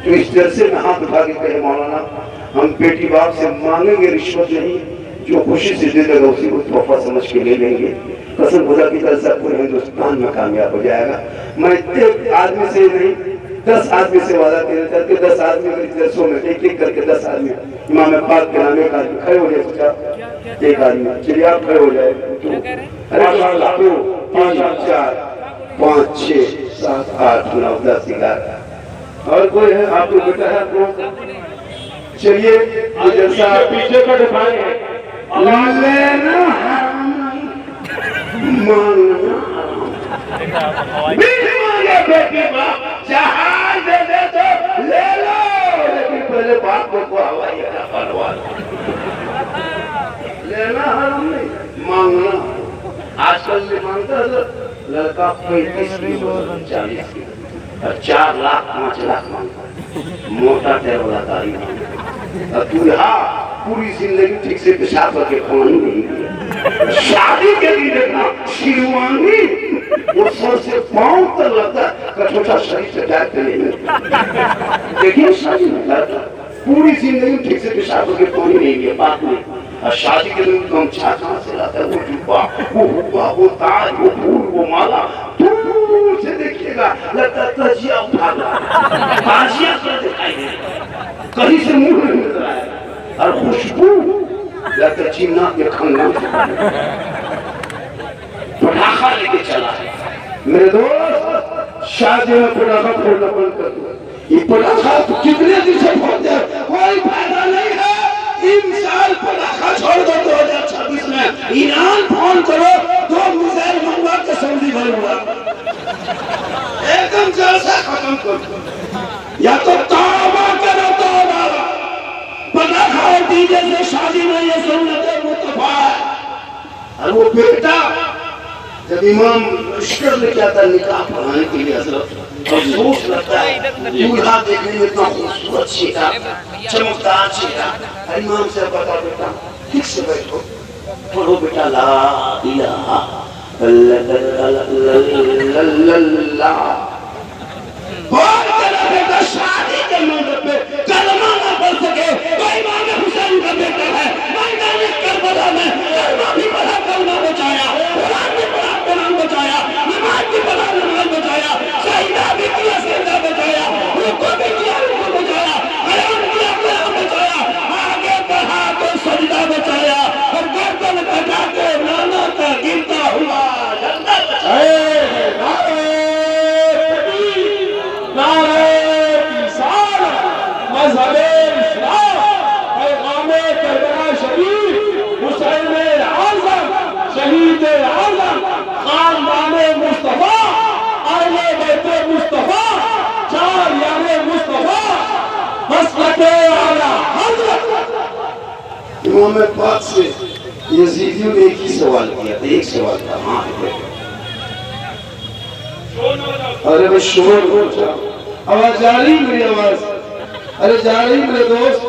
तो इस जलसे में हाथ उठा के कहे मौलाना हम बेटी बाप से मांगेंगे रिश्वत नहीं, जो खुशी से दे देगा उसी को तोहफा समझ के ले लेंगे। कसम खुदा की तरफ से पूरे हिंदुस्तान में कामयाब हो जाएगा। मैं एक आदमी से नहीं 10 आदमी से वादा करके 10 आदमी जलसों में एक एक करके 10 आदमी इमाम पाक के नाम एक आदमी खड़े हो जाए, एक आदमी चलिए आप खड़े हो जाए, 2 3 4 5 6 7 8 9 10 11 और कोई है आपको बेटा है आपको, चलिए जलसा पीछे का दिखाएं लेना बेटी बाप जहाज दे दे तो ले लो, लेकिन पहले बाप को हवाई अड्डा बनवा लेना हराम नहीं, मांगना। आजकल से मांगता है लड़का 35 किलो 40 किलो और 4 लाख 5 लाख मांगता है, मोटा टेर वाला गाड़ी मांगता। तू यहाँ पूरी जिंदगी ठीक से पेशाब करके पानी नहीं दिया, शादी के लिए देखना शिरवानी वो सर से पांव तक लगता है, कठोटा शरीर से टाइप के लिए देखिए शादी में लड़का पूरी जिंदगी ठीक से पेशाब करके पानी नहीं दिया, बात नहीं। और शादी के दिन कम कहाँ से लाता है, वो जुब्बा, वो हुआ, वो ताज, वो फूल, वो माला, दूर से देखिएगा लगता तजिया उठा ताजिया क्या दिखाई दे, कहीं से मुंह नहीं मिल रहा है, और खुशबू लगता चिन्ना के खाना पटाखा पटाखा लेके चला है। मेरे दोस्त शादी में पटाखा फोड़ना बंद कर दो। ये पटाखा तो कितने दिन से फोड़ते हैं, कोई फायदा नहीं है। इन साल पटाखा छोड़ दो। 2026 में ईरान फोन करो तो मिसाइल मंगवा के सऊदी भरूंगा, एकदम जलसा खत्म कर दो। या तो तौबा करो, तौबा। पटाखा और डीजे से शादी में ये सुन्नत मुस्तफा है। और वो बेटा जब इमाम लश्कर लेके आता निकाह पढ़ाने के लिए हजरत, अफसोस लगता है दूल्हा देखने में इतना खूबसूरत चेहरा, चमकदार चेहरा। इमाम से बता बेटा ठीक से बैठो, पढ़ो बेटा ला इलाहा इल्लल्लाह। बेटा शादी के मौके पे कलमा ना पढ़ सके तो इमाम हुसैन का बेटा है। मैदान करबला में कलमा भी पढ़ा, कलमा बचाया, कुरान भी पढ़ा, कुरान बचाया, नमाज भी पढ़ा, नमाज बचाया, सजदा भी किया, सजदा बचाया, रुकू भी किया, रुकू बचाया, क़याम किया, क़याम बचाया, आगे बढ़ा तो सजदा बचाया, और गर्दन कटा के नाना का गिरता हुआ झंडा बचाया। इमाम पाक से यजीदियों ने एक ही सवाल किया था, एक सवाल था। हाँ अरे भाई शोर हो जाओ, आवाज जा रही मेरी आवाज? अरे जा रही मेरे दोस्त,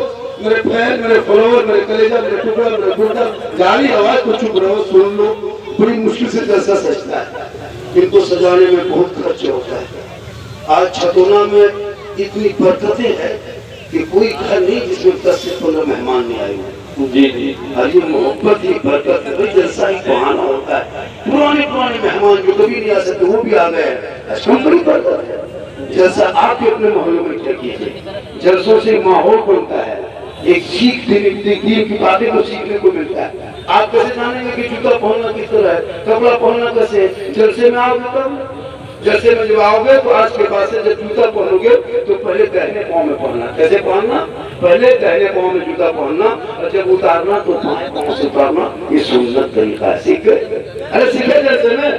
मेरे फैन, मेरे फॉलोवर, मेरे कलेजा, मेरे टुकड़ा, मेरे गुर्दा, जा रही आवाज को चुप रहो, सुन लो। बड़ी मुश्किल से जलसा सजता है, इनको सजाने में बहुत खर्च होता है। आज छतौना में इतनी बरकतें हैं कि कोई घर नहीं जिसमें 10 से 15 मेहमान नहीं आए हुए। जी जी, और ये मोहब्बत ही बरकत है भाई, जलसा ही बहाना होता है। पुराने मेहमान जो कभी नहीं आ सकते वो भी आ गए, बड़ी बरकत है। जलसा आपके अपने मोहल्लों में क्या कीजिए, जलसों से माहौल बनता है, एक सीख दीन की बातें को सीखने को मिलता है। आप कैसे जानेंगे कि जूता पहनना किस तरह है, कपड़ा पहनना कैसे? जलसे में आओगे तब, जलसे में जब आओगे तो आज के बाद से जब जूता पहनोगे तो पहले दाहिने पाँव में पहनना। कैसे पहनना? पहले दाहिने पाँव में जूता पहनना, और जब उतारना तो बाएं पाँव से उतारना। ये सुन्नत तरीका है, सीखे? अरे सीखे जलसे में।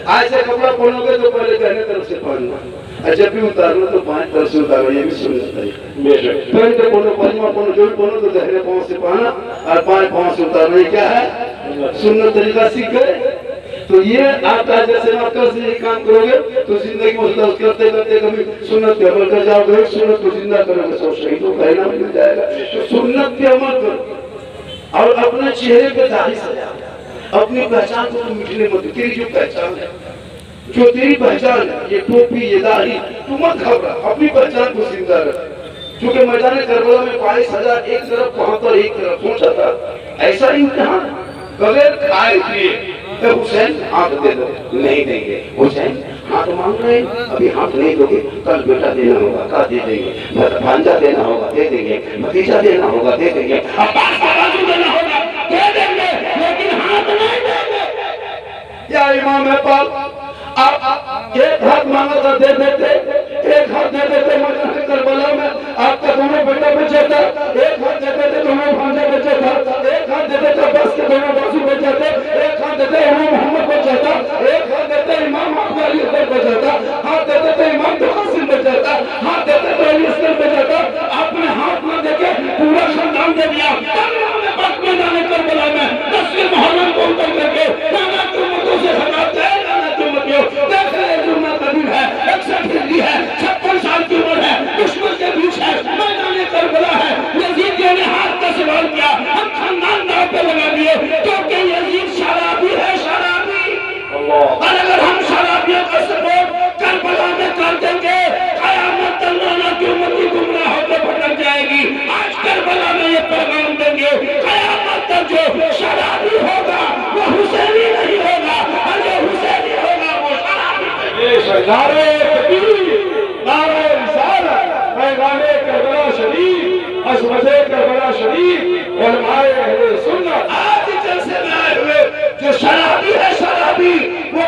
आज से कपड़ा पहनोगे तो पहले दाहिने तरफ से पहनना, और जब भी उतारना तो बाएं तरफ से उतारो। ये भी सुन्नत तरीका है। पहनते पहनो, पजामा पहनो, जो भी पहनो तो दाहिने पाँव से पहनना और बाएं पाँव से उतारना। ये क्या है? सुन्नत तरीका सीख गए। तो ये आपका जैसे आप कल से ये काम करोगे तो जिंदगी में करते करते कभी सुन्नत पे अमल कर जाओगे, सुन्नत को जिंदा करोगे, सब शहीदों का इनाम मिल जाएगा। तो सुन्नत पे अमल करो और अपने चेहरे पे दाढ़ी सजाओ। अपनी पहचान को तुम मिटने मत दो। तेरी जो पहचान है, जो तेरी पहचान है, ये टोपी, ये दाढ़ी, तू मत घबरा, अपनी पहचान को जिंदा रख। क्योंकि मैदान करबला में 22,000 एक तरफ वहां पर एक तरफ पहुंचा था। ऐसा इम्तिहान बगैर खाए पिए तो हुसैन हाथ दे दो, नहीं देंगे। हुसैन हाथ मांग रहे, अभी हाथ नहीं दोगे, कल बेटा देना होगा, का दे देंगे, भांजा देना होगा, दे देंगे, भतीजा देना होगा, दे देंगे, देना होगा, दे देंगे, लेकिन हाथ नहीं देंगे। या इमाम है पाक, आप एक हाथ मांगा था दे देते, एक हाथ दे देते मैदान करबला में, आपका दोनों बेटा बचे था। एक हाथ दे देते दोनों भांजा बचे था, एक हाथ दे देते बस के दोनों बाजू बचे थे, एक हाथ देते इमाम मोहम्मद बचा था, एक हाथ देते इमाम अली बचा था, हाथ देते थे इमाम कासिम बचा था, हाथ देते थे अली अस्कर बचा था। आपने हाथ न देके पूरा खानदान दे दिया। मैदान करबला में 10 मुहर्रम को उतर करके नाना तुमतों से हटाते हैं, नाना तुमतियों देख रहे जुम्मा कबीर है, 61 हिजरी है, 56 साल की उम्र है, दुश्मन के बीच है, मैदान करबला है। यजीद ने हाथ का सवाल किया, हम खानदान दाव पे लगा दिए क्योंकि यजीद शराबी है, शराबी। और अगर हम शराबियों का सपोर्ट करबला में कर देंगे, कयामत तक नाना की उम्मती गुमराह होकर भटक जाएगी। आज करबला में ये पैगाम देंगे, कयामत तक जो शराबी होगा वो हुसैनी नहीं होगा, और जो हुसैनी होगा वो शराबी। नारे तकबीर, नारे रिसालत, पैगामे करबला शरीफ, अज़मते करबला शरीफ, उलमाए अहले सुन्नत। आज जलसे में आए हुए जो शराबी है, शराबी वो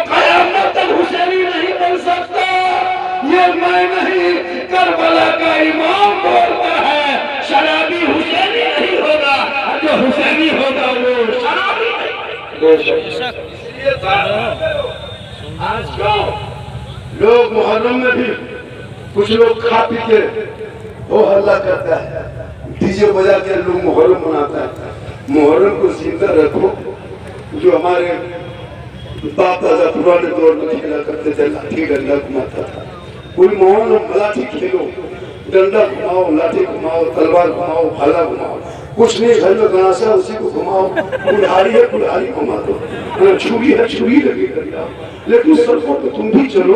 आज क्यों लोग मुहर्रम में भी कुछ लोग खा पी के हो हल्ला करता है, डीजे बजा के लोग मुहर्रम मनाता है। मुहर्रम को जिंदा रखो। जो हमारे बाप दादा पुराने दौर में खेला करते थे, लाठी डंडा घुमाता था। कोई माहौल में लाठी खेलो, डंडा घुमाओ, लाठी घुमाओ, तलवार घुमाओ, भाला घुमाओ, कुछ नहीं। घर में गणासा उसी को घुमाओ, कुल्हाड़ी है कुल्हाड़ी घुमा दो, छुरी है छुरी लगी कर जाओ। लेकिन सड़कों पे तुम भी चलो,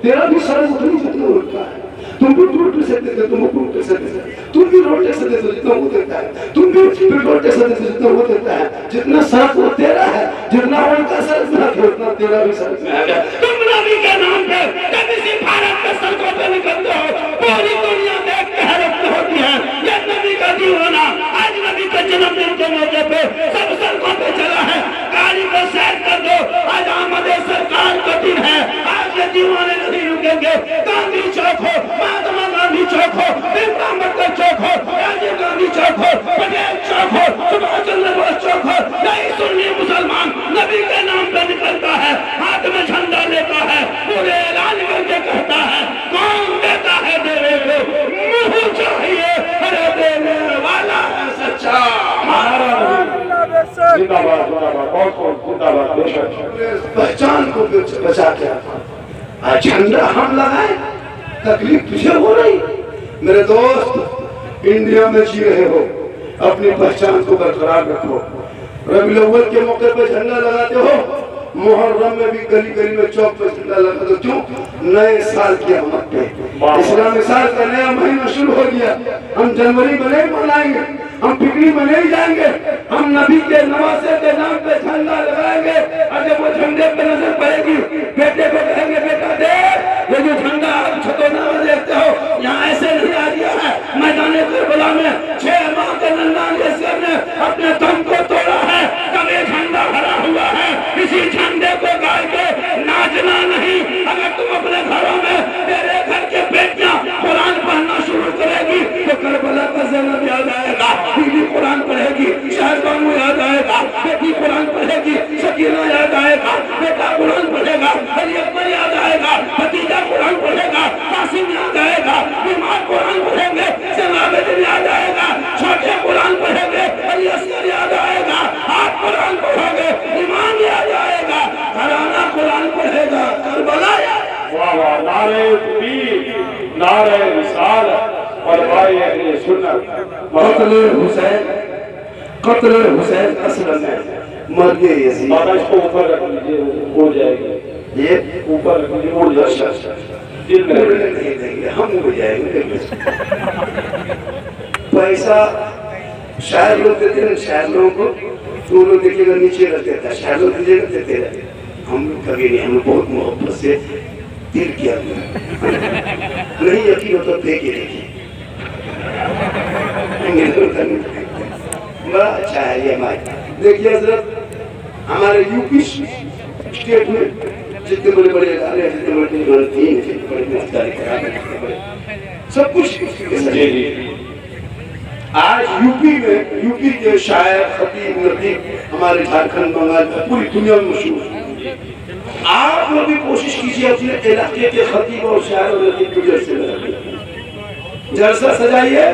तेरा भी सड़क उतनी जितना होता है। तुम भी टूट सकते थे, तुम टूट सकते थे, तुम भी रोड सकते थे जितना वो देता है, तुम भी रोड सकते थे जितना वो देता है। जितना सड़क वो तेरा है, जितना उनका सड़क में है उतना तेरा भी सड़क में है। तुम नबी के नाम पे जब इसी भारत के सड़कों पे निकलते हो, पूरी दुनिया देख के हैरत होती है। ये नबी का दीवाना आज नबी के जन्मदिन के मौके पे सब सड़कों पे चला है। गाड़ी को सैर कर दो, आज आमद सरकार का दिन है। आज के दीवाने नहीं रुकेंगे। गांधी चौक हो, महात्मा गांधी चौक हो, भीम अम्बेडकर चौक हो, राजीव गांधी चौक हो, पटेल चौक हो, सुभाष चंद्र बोस चौक हो, नहीं सुन्नी मुसलमान नबी के नाम पे निकलता है, हाथ में झंडा लेता है, पूरे ऐलान करके कहता है कौन देता है देवे को मुंह चाहिए, अरे देने वाला है सच्चा। जिंदाबाद जिंदाबाद, बहुत बहुत जिंदाबाद। बेशक पहचान को बचा के आज झंडा हम लगाए, तकलीफ तुझे हो रही। मेरे दोस्त इंडिया में जी रहे हो, अपनी पहचान को बरकरार रखो। रबीउल अव्वल के मौके पर झंडा लगाते हो, मुहर्रम में भी गली गली में चौक पर झंडा लगा दो। क्यों? नए साल की आमद पे इस्लामी साल का नया महीना शुरू हो गया। हम जनवरी में नहीं मनाएंगे, हम फिक्री में नहीं जाएंगे, हम नबी के नवासे के नाम पे झंडा लगाएंगे। और जब वो झंडे पे नजर पड़ेगी, बेटे को कहेंगे बेटा देख ये जो झंडा आप छतौना में देखते हो, यहाँ ऐसे नहीं आ गया है। मैदान करबला में 6 माह के नन्ना लेस्कर ने अपने दम को तोड़ा है, तब ये झंडा भरा हुआ है। इसी झंडे को गाड़ के नाचना नहीं। अगर तुम अपने घरों में, तेरे घर के बेटियां कुरान पढ़ना शुरू करेगी तो करबला का ज़ैनब याद आएगा, बीबी कुरान पढ़ेगी, शहरबानू याद आएगा, बेटी कुरान पढ़ेगी, सकीना याद आएगा, बेटा कुरान पढ़ेगा, अली अकबर याद आएगा, भतीजा कुरान पढ़ेगा, कासिम याद आएगा, बीमार कुरान पढ़ेंगे, सलाबुद्दीन याद आएगा, छोटे कुरान पढ़ेंगे, अली असगर याद आएगा, आप कुरान पढ़ोगे, इमाम याद आएगा, घराना कुरान पढ़ेगा, करबला याद। वाह वाह, नारे तकबीर, नारे रिसालत और भाई अहले सुन्नत। कत्ल हुसैन असलम में मर गए यजीद। बाबा इसको ऊपर रख लीजिए, उड़ जाएगी। ये ऊपर रख लीजिए, उड़ जाएगा। दिल में नहीं देंगे, हम उड़ जाएंगे। पैसा शायर लोग देते हैं, शायर लोगों को तो लोग देखिएगा नीचे रख देता है, शायर लोग दीजिएगा देते रहते। हम लोग कभी नहीं, हम बहुत मोहब्बत से दिल किया नहीं यकीन हो तो देखिए देखिए बड़ा अच्छा है ये हमारे। देखिए हजरत, हमारे यूपी स्टेट में जितने बड़े बड़े इदारे हैं, जितने बड़े दीन, जितने बड़े सब कुछ आज यूपी में, यूपी के शायर खतीब नतीब हमारे झारखंड बंगाल पूरी दुनिया में मशहूर है। आप लोग भी कोशिश कीजिए अपने इलाके के खतीब और शायर और नतीब को जलसा सजाइए,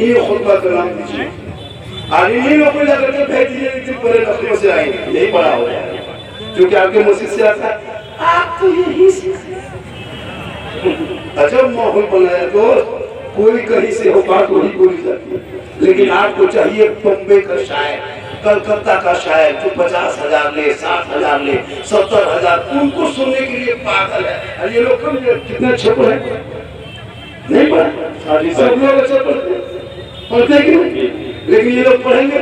ये खुतबा का नाम दीजिए। आगे नहीं लोग को जाकर के भेज दीजिए जो बड़े लखनऊ से आएंगे, यही बड़ा हो जाएगा, क्योंकि आपके मस्जिद से आता है। आप तो यही अजब माहौल बनाया दोस्त, कोई कहीं से हो बात वही बोली जाती है। लेकिन आपको चाहिए बम्बे का शायर, कलकत्ता का शायर जो 50,000 ले, 60,000 ले, 70,000, उनको सुनने के लिए पागल है। और ये लोग कम कितने अच्छे पढ़े नहीं पढ़े, सब लोग अच्छे पढ़ते क्यों? लेकिन ये लोग पढ़ेंगे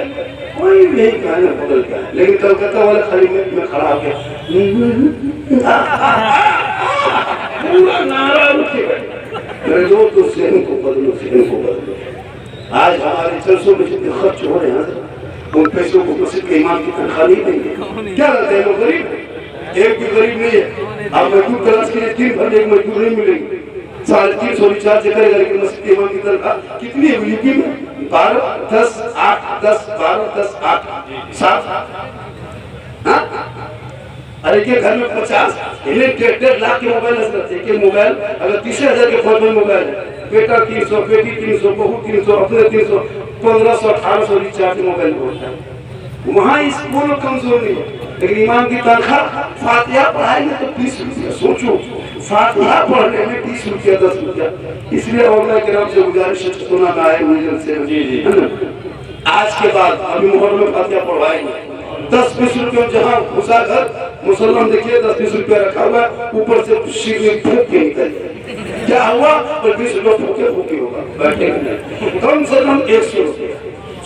कोई नहीं गाना बदल गया है। लेकिन कलकत्ता वाला खाली में खड़ा हो गया, पूरा नारा उठेगा। मेरे लोग तो सहन को बदलो, सहन को बदलो। आज हमारे 400 में जितने खर्च हो रहे हैं, उन पैसों को मस्जिद के इमाम की तनख्वाह नहीं देंगे। क्या लगता है लोग गरीब? एक भी गरीब नहीं है। आप मजदूर तलाश के लिए 3 घंटे एक मजदूर नहीं मिलेंगे, 350 रिचार्ज करेगा। लेकिन मस्जिद के इमाम की तनख्वाह कितनी है यूपी में? 12, 10, 8, 10, 12, 10, 8, 7। अरे के घर में 50 1.5 लाख के मोबाइल रहते हैं। एक मोबाइल अगर 30,000 के फोन में मोबाइल है, बेटा 300, बेटी 300, बहू 300, अपने 300, 1500, 1800 रिचार्ज मोबाइल में होता है। वहाँ इस बोलो कमजोर नहीं है, लेकिन इमाम की तनख्वाह फातिहा पढ़ाएंगे तो 20 रुपया। सोचो फातिहा पढ़ने में 20 रुपया 10 रुपया। इसलिए औलिया किराम से गुजारिश है, सुना का है मुझे से जी आज के बाद अभी मोहर में फातिहा पढ़वाएंगे 10-20 रुपया। जहाँ घुसा घर मुसलमान देखिए 10-20 रुपया रखा हुआ, ऊपर से सिर में फूक के निकल क्या हुआ, और 20 रुपया फूके होगा, बैठे कम से कम 100 रुपया।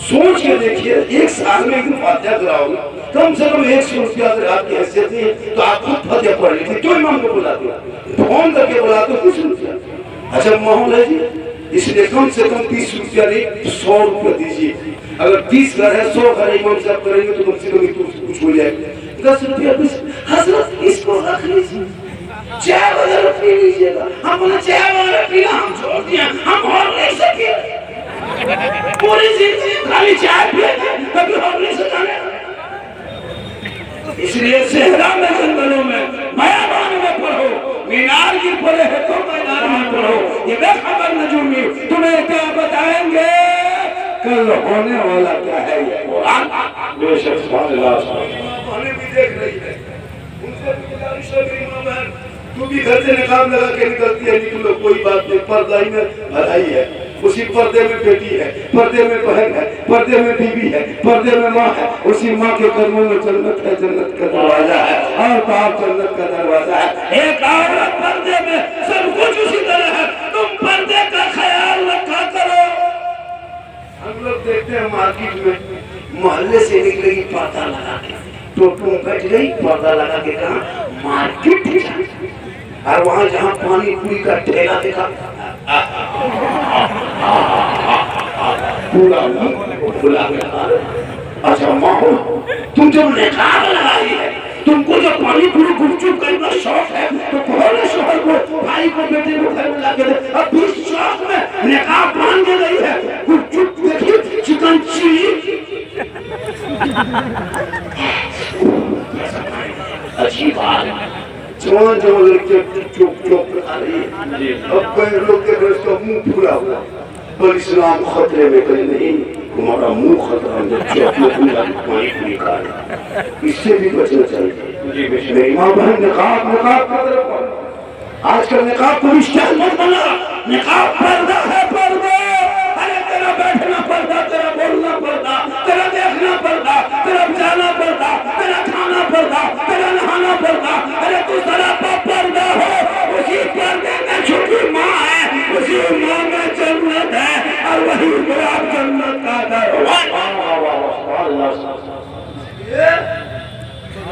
सोच के देखिए एक साल में एक फातिहा कराओगे, कम से कम 100 रुपया अगर आपकी हैसियत नहीं है तो आप खुद फातिहा पढ़ लीजिए। क्यों इमाम को बुलाते हो, फोन करके बुलाते हो 20 रुपया। अच्छा माहौल है जी, इसलिए कम से कम 30 रुपया नहीं 100 रुपया दीजिए। अगर 30 घर है 100 घर इमाम साहब करेंगे तो कम से कम कुछ हो जाएगा। 10 रुपया 20 हजरत इसको रख लीजिए, चाय वगैरह पी लीजिएगा। हम बोले चाय वगैरह पीना हम छोड़ दिए, हम और नहीं सके पूरी जिंदगी खाली चाय पिए कभी और नहीं सकाने। इसलिए सेहरा में जंगलों में बयाबान में पढ़ो, मीनार की पढ़े है तो मैदान में पढ़ो। ये बेखबर नजूमी तुम्हें क्या बताएंगे कल होने वाला क्या है। ये कुरान बेशक हमें भी देख रही है, उनसे भी गुजारिश है मेरी मां बहन, तू भी घर से निकाल लगा के निकलती है, निकलो कोई बात नहीं, पर्दा में भलाई है। उसी पर्दे में बेटी है, पर्दे में बहन है, पर्दे में बीवी है, पर्दे में माँ है। उसी माँ के कर्मों में जन्नत है, जन्नत का दरवाजा है, और बाप जन्नत का दरवाजा है। एक औरत पर्दे में, सब कुछ उसी तरह है। तुम पर्दे का ख्याल रखा करो। हम लोग देखते हैं मार्केट में मोहल्ले से निकलेगी पर्दा लगा के, टोटो बैठ गई पर्दा लगा के, कहा मार्केट, और वहाँ जहाँ पानी पूरी का ठेला देखा पूरा खुला। अच्छा माहौल तुम जब निकाल लगाई है, तुमको जब पानी पूरी गुपचुप करने का शौक है तो पहले शोहर को, भाई को, बेटे को घर में ला के दे। अब भी शौक में निकाह बांध के गई है, गुपचुप देखिए चिकन चिली अजीब बात। जवान जवान लड़के चौक चौक पे आ रही है। अब कई लोग के उसका मुंह फूला हुआ, पर इस्लाम खतरे में कहीं नहीं, हमारा मुंह खतरा में चौक में पानी पूरी खा रहा, इससे भी बचना चाहिए। मेरी माँ बहन निकाब आजकल निकाब को स्टाइल मत बना, निकाब पर्दा है, पर्दा। अरे तेरा बैठना पर्दा, तेरा बोलना पर्दा, तेरा देखना पर्दा, तेरा जाना पर्दा, तेरा खाना पर्दा, तेरा नहाना पर्दा। अरे तू सरापा पर्दा हो, उसी पर्दे में छुपी माँ है, उसी माँ में जन्नत है, और वही गुलाब जन्नत का दरवाजा।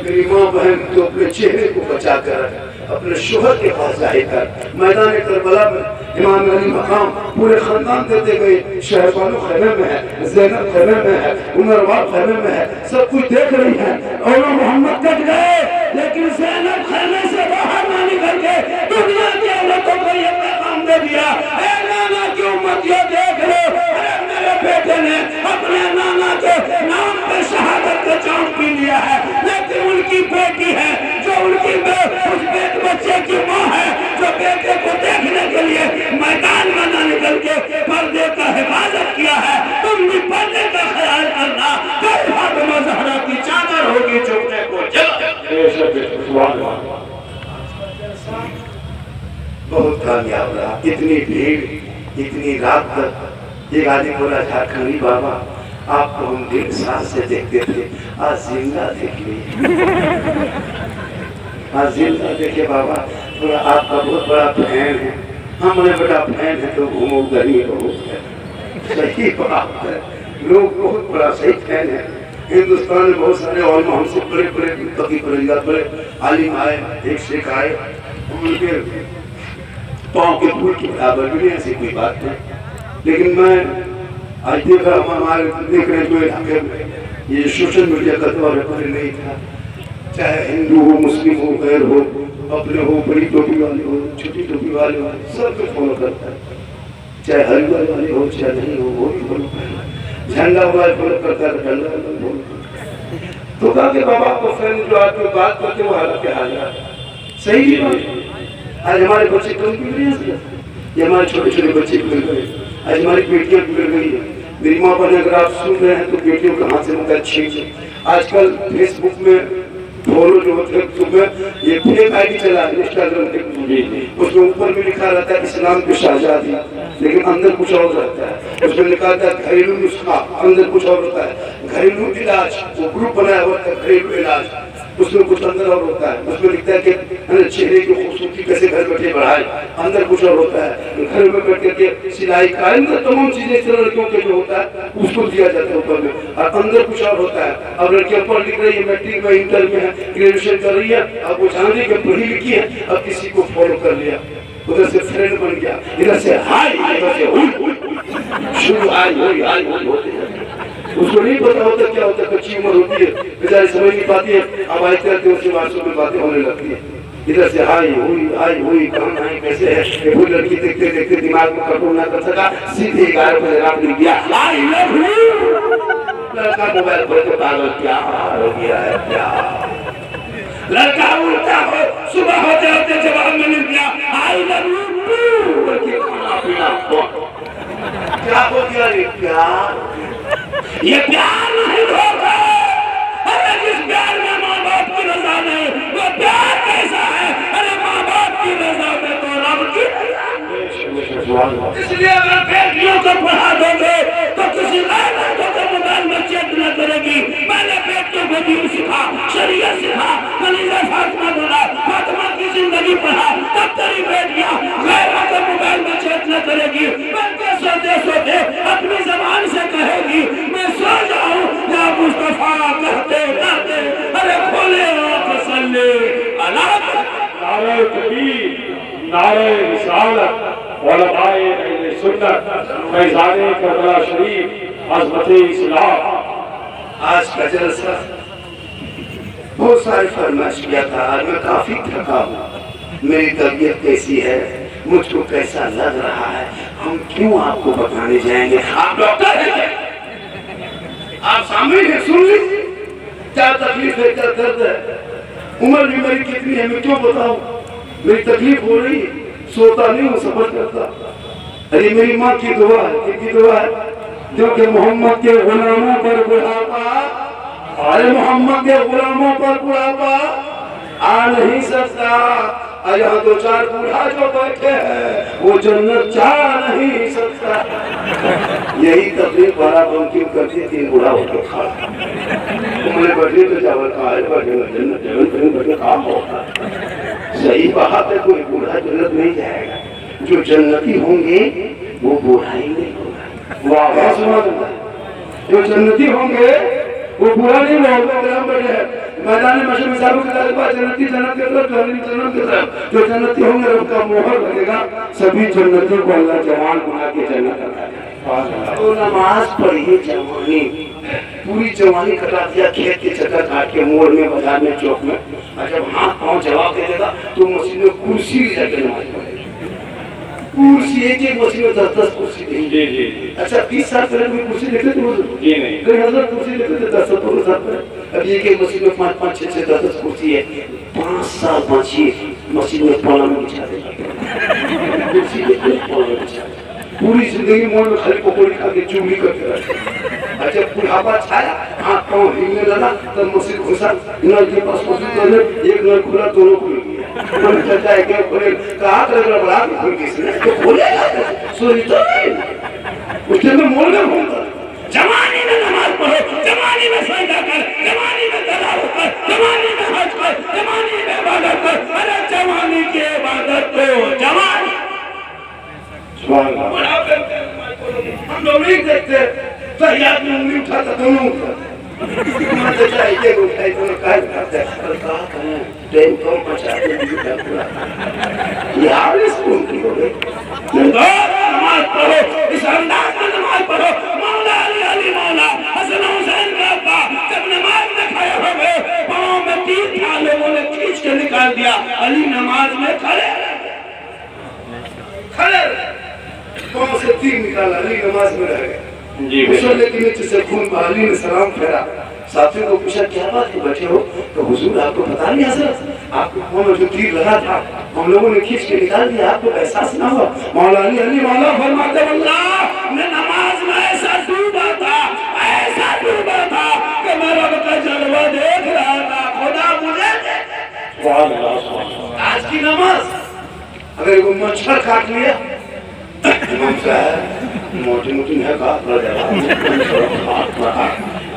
मेरी माँ बहन तो अपने चेहरे को बचा कर अपने शोहर के पास जाकर मैदान करबला में इमाम अली मकाम पूरे खानदान देते गए। शहरबानो खेमे में है, ज़ैनब खेमे में है, उमरवार खेमे में है, सब कुछ देख रही है। और मोहम्मद कट गए, लेकिन ज़ैनब खेमे से बाहर ना निकल के दुनिया की औरतों को ये पैगाम दे दिया, ऐ नाना की उम्मत ये देख लो, अरे मेरे बेटे ने अपने नाना के नाम पे शहादत का चांद पी लिया है, लेकिन उनकी बेटी है जो उनकी उस बच्चे की माँ है, जो बेटे को देखने के लिए मैदान में न निकल के पर्दे का हिफाजत किया है। तुम भी पर्दे का ख्याल करना, कल फातिमा ज़हरा की चादर होगी चुपने को जला। बहुत कामयाब रहा, इतनी भीड़, इतनी रात तक। एक आदमी बोला झारखंडी बाबा आपको हम 1.5 साल से देखते थे, आज जिंदा देख लिए। आज जिंदा देखे बाबा, थोड़ा आपका बहुत बड़ा फैन है। हमारे बड़ा फैन है तो घूमो गरीब बहुत है। सही बात है, लोग बहुत बड़ा सही फैन है। हिंदुस्तान में बहुत सारे और हमसे बड़े बड़े तकी बड़े आलिम आए, एक शेख आए, उनके पाँव के फूल की बराबर भी नहीं, ऐसी कोई बात नहीं। लेकिन मैं आज देखा हमारे देख रहे जो इलाके में ये सोशल मीडिया का दौर पहले नहीं था, चाहे हिंदू हो, मुस्लिम हो, गैर हो, अपने हो, बड़ी टोपी वाले हो, छोटी टोपी वाले हो, सबको फॉलो करता है। चाहे हरिद्वार वाले हो, चाहे नहीं हो, वो भी फॉलो करता है। झंडा वाला फॉलो करता है, झंडा वाला फॉलो करता है। तो कहा कि बाबा को फैन जो आदमी बात करते वो हालत के हाल सही भी बात। आज हमारे बच्चे कम बिगड़ गए, ये हमारे छोटे छोटे बच्चे बिगड़ गए, आज हमारी बेटियां बिगड़ गई है। मेरी माँ बहन अगर आप सुन रहे हैं तो बेटियों के हाथ से मुझे छीन। आजकल फेसबुक में फॉलो जो होते हैं तुम्हें ये फेक आईडी चला है इंस्टाग्राम पे, उसमें ऊपर में लिखा रहता है इस्लाम की शहजादी, लेकिन अंदर कुछ और रहता है। उसमें लिखा रहता है घरेलू नुस्खा, अंदर कुछ और होता है। घरेलू इलाज, वो ग्रुप बनाया हुआ है घरेलू इलाज, उसमें कुछ अंदर और होता है। उसमें लिखता है कि चेहरे की खूबसूरती कैसे घर बैठे बढ़ाए, अंदर कुछ और होता है। घर में बैठ करके सिलाई का अंदर तमाम चीजें इस तरह लड़कियों के जो होता है उसको दिया जाता है ऊपर में, और अंदर कुछ और होता है। अब लड़कियां पढ़ लिख रही है, मैट्रिक में इंटर में है, ग्रेजुएशन कर रही है, अब वो जान रही है पढ़ी लिखी है, अब किसी को फॉलो कर लिया, उधर से फ्रेंड बन गया, इधर से हाय, इधर से हुई, शुरू हाय होते हैं। उसको नहीं पता होता क्या होता, कच्ची उम्र होती है, बेचारी समझ नहीं पाती है। अब आए करते उसके वाट्सएप में बातें होने लगती है, इधर से हाय हुई कहाँ है कैसे है। वो लड़की देखते देखते दिमाग में कंट्रोल ना कर सका, सीधे 11 बजे रात गिर गया आई लव यू। लड़का मोबाइल खोल के पागल क्या हो गया है क्या। लड़का उल्टा हो, सुबह होते होते जवाब में मिल गया आई लव यू। लड़की खाना पीना क्या हो गया रे प्यार, ये प्यार नहीं होगा। अरे जिस प्यार में माँ बाप की रजा नहीं, वो प्यार कैसा है। अरे माँ बाप की रजा में तो रब की। इसलिए अगर बेटियों को पढ़ा दोगे तो किसी लड़कों को मोबाइल में चेक न करेगी। मैंने बेटियों को दीन सिखा, शरीयत सिखा, कलीजा फातिमा बोला, फातिमा की जिंदगी पढ़ा, तब तेरी बेटियां गैरों को मोबाइल में चेक न करेगी, बल्कि सोते सोते अपनी जबान से कहेगी मैं सो जाऊं या मुस्तफा कहते कहते। अरे खोले तसल्ली अला नारे तकबीर, नारे रिसालत, उलमाए अहले सुन्नत, फैज़ाने करबला शरीफ, अज़मते इस्लाम। आज का जलसा बहुत सारी फरमाइश किया था, आज मैं काफी थका हूँ। मेरी तबीयत कैसी है, मुझको कैसा लग रहा है, हम क्यों आपको बताने जाएंगे। आप डॉक्टर हैं, आप सामने हैं, सुन लीजिए क्या तकलीफ है, क्या दर्द है। उम्र भी मेरी कितनी है मैं क्यों बताऊं, मेरी तकलीफ हो रही, सोता नहीं हूँ, सफर करता। अरे मेरी माँ की दुआ है, कितनी दुआ है, क्योंकि मोहम्मद के गुलामों पर बुढ़ापा, अरे मोहम्मद के गुलामों पर बुढ़ापा आ नहीं सकता। यहाँ 2-4 बूढ़ा जो बैठे हैं वो जन्नत जा नहीं सकता। यही तकलीफ बड़ा बम क्यों करती, 3 बूढ़ा होकर खड़ा उन्हें बैठे तो चावल खाए बैठे जन्नत बैठे काम होगा। सही बात है, कोई बूढ़ा जन्नत नहीं जाएगा, जो जन्नती होंगे वो बूढ़ा ही नहीं होगा। वाह सुना, जो जन्नती होंगे वो बुरा नहीं होगा। मैदान मशहूर मिसालों के बाद जन्नती जन्नत की तरफ, जन्नत की तरफ जो जन्नती होंगे रब का मोहर लगेगा। सभी जन्नतियों को अल्लाह जवान बना के जन्नत लगाएगा। तो नमाज पढ़िए, जवानी पूरी जवानी कटा दिया खेत के चक्कर काट के, मोड़ में, बाजार में, चौक में। और जब हाथ पाँव जवाब दे देगा तो मस्जिद में कुर्सी लेकर नमाज पढ़ेगा। कुर्सी एक मस्जिद में 10-10 कुर्सी देंगे। अच्छा 30 साल पहले कोई कुर्सी लेते थे, कई हजार कुर्सी लेते थे 10-15 साल पहले। अब एक मस्जिद में 5-5, 6-6, 10-10 कुर्सी है। 5 साल बचिए मस्जिद में पलंग बिछा देगा, कुर्सी लेते पलंग बिछा, पूरी जिंदगी मोड़ में खाली पकौड़ी खा के चुगली करते रहे। अच्छा बुढ़ापा छाया, हाथ पाँव हिलने लगा, तब मस्जिद घुसा, नल के पास मस्जिद, एक नल खुला, दोनों खुल गया। चलता है क्या खोले, कहा गड़बड़ा खुल गई, खोलेगा सोई तो उसके में मोड़ में घूमता। जवानी में नमाज पढ़ो, जवानी में सजदा कर, जवानी में तलावत कर, जवानी में हज कर, जवानी में इबादत कर। अरे जवानी की इबादत को जवान हम लोग नहीं देखते, फरियाद में उंगली उठाता दोनों उठाते, नमाज पढ़ो, इस अंदाज में नमाज पढ़ो। मौला अली मौला हसन हुसैन का अब्बा जब नमाज में खड़े हो गए, पाँव में 3 था, लोगों ने खींच के निकाल दिया। अली नमाज में खड़े पाँव से 3 निकाला, अली नमाज में रह गए। मुसल्ले के नीचे से खून, अली ने सलाम फेरा, साथियों को पूछा क्या बात है बैठे हो? तो हुजूर आपको पता नहीं हजरत, आपके मुंह में जो तीर लगा था हम लोगों ने खींच के निकाल दिया, आपको एहसास ना हुआ। मौला अली मौला फरमाते अल्लाह मैं नमाज में ऐसा डूबा था कि मैं रब का जलवा देख रहा था। खुदा मुझे आज की नमाज अगर वो मच्छर काट लिया मोटी मोटी है का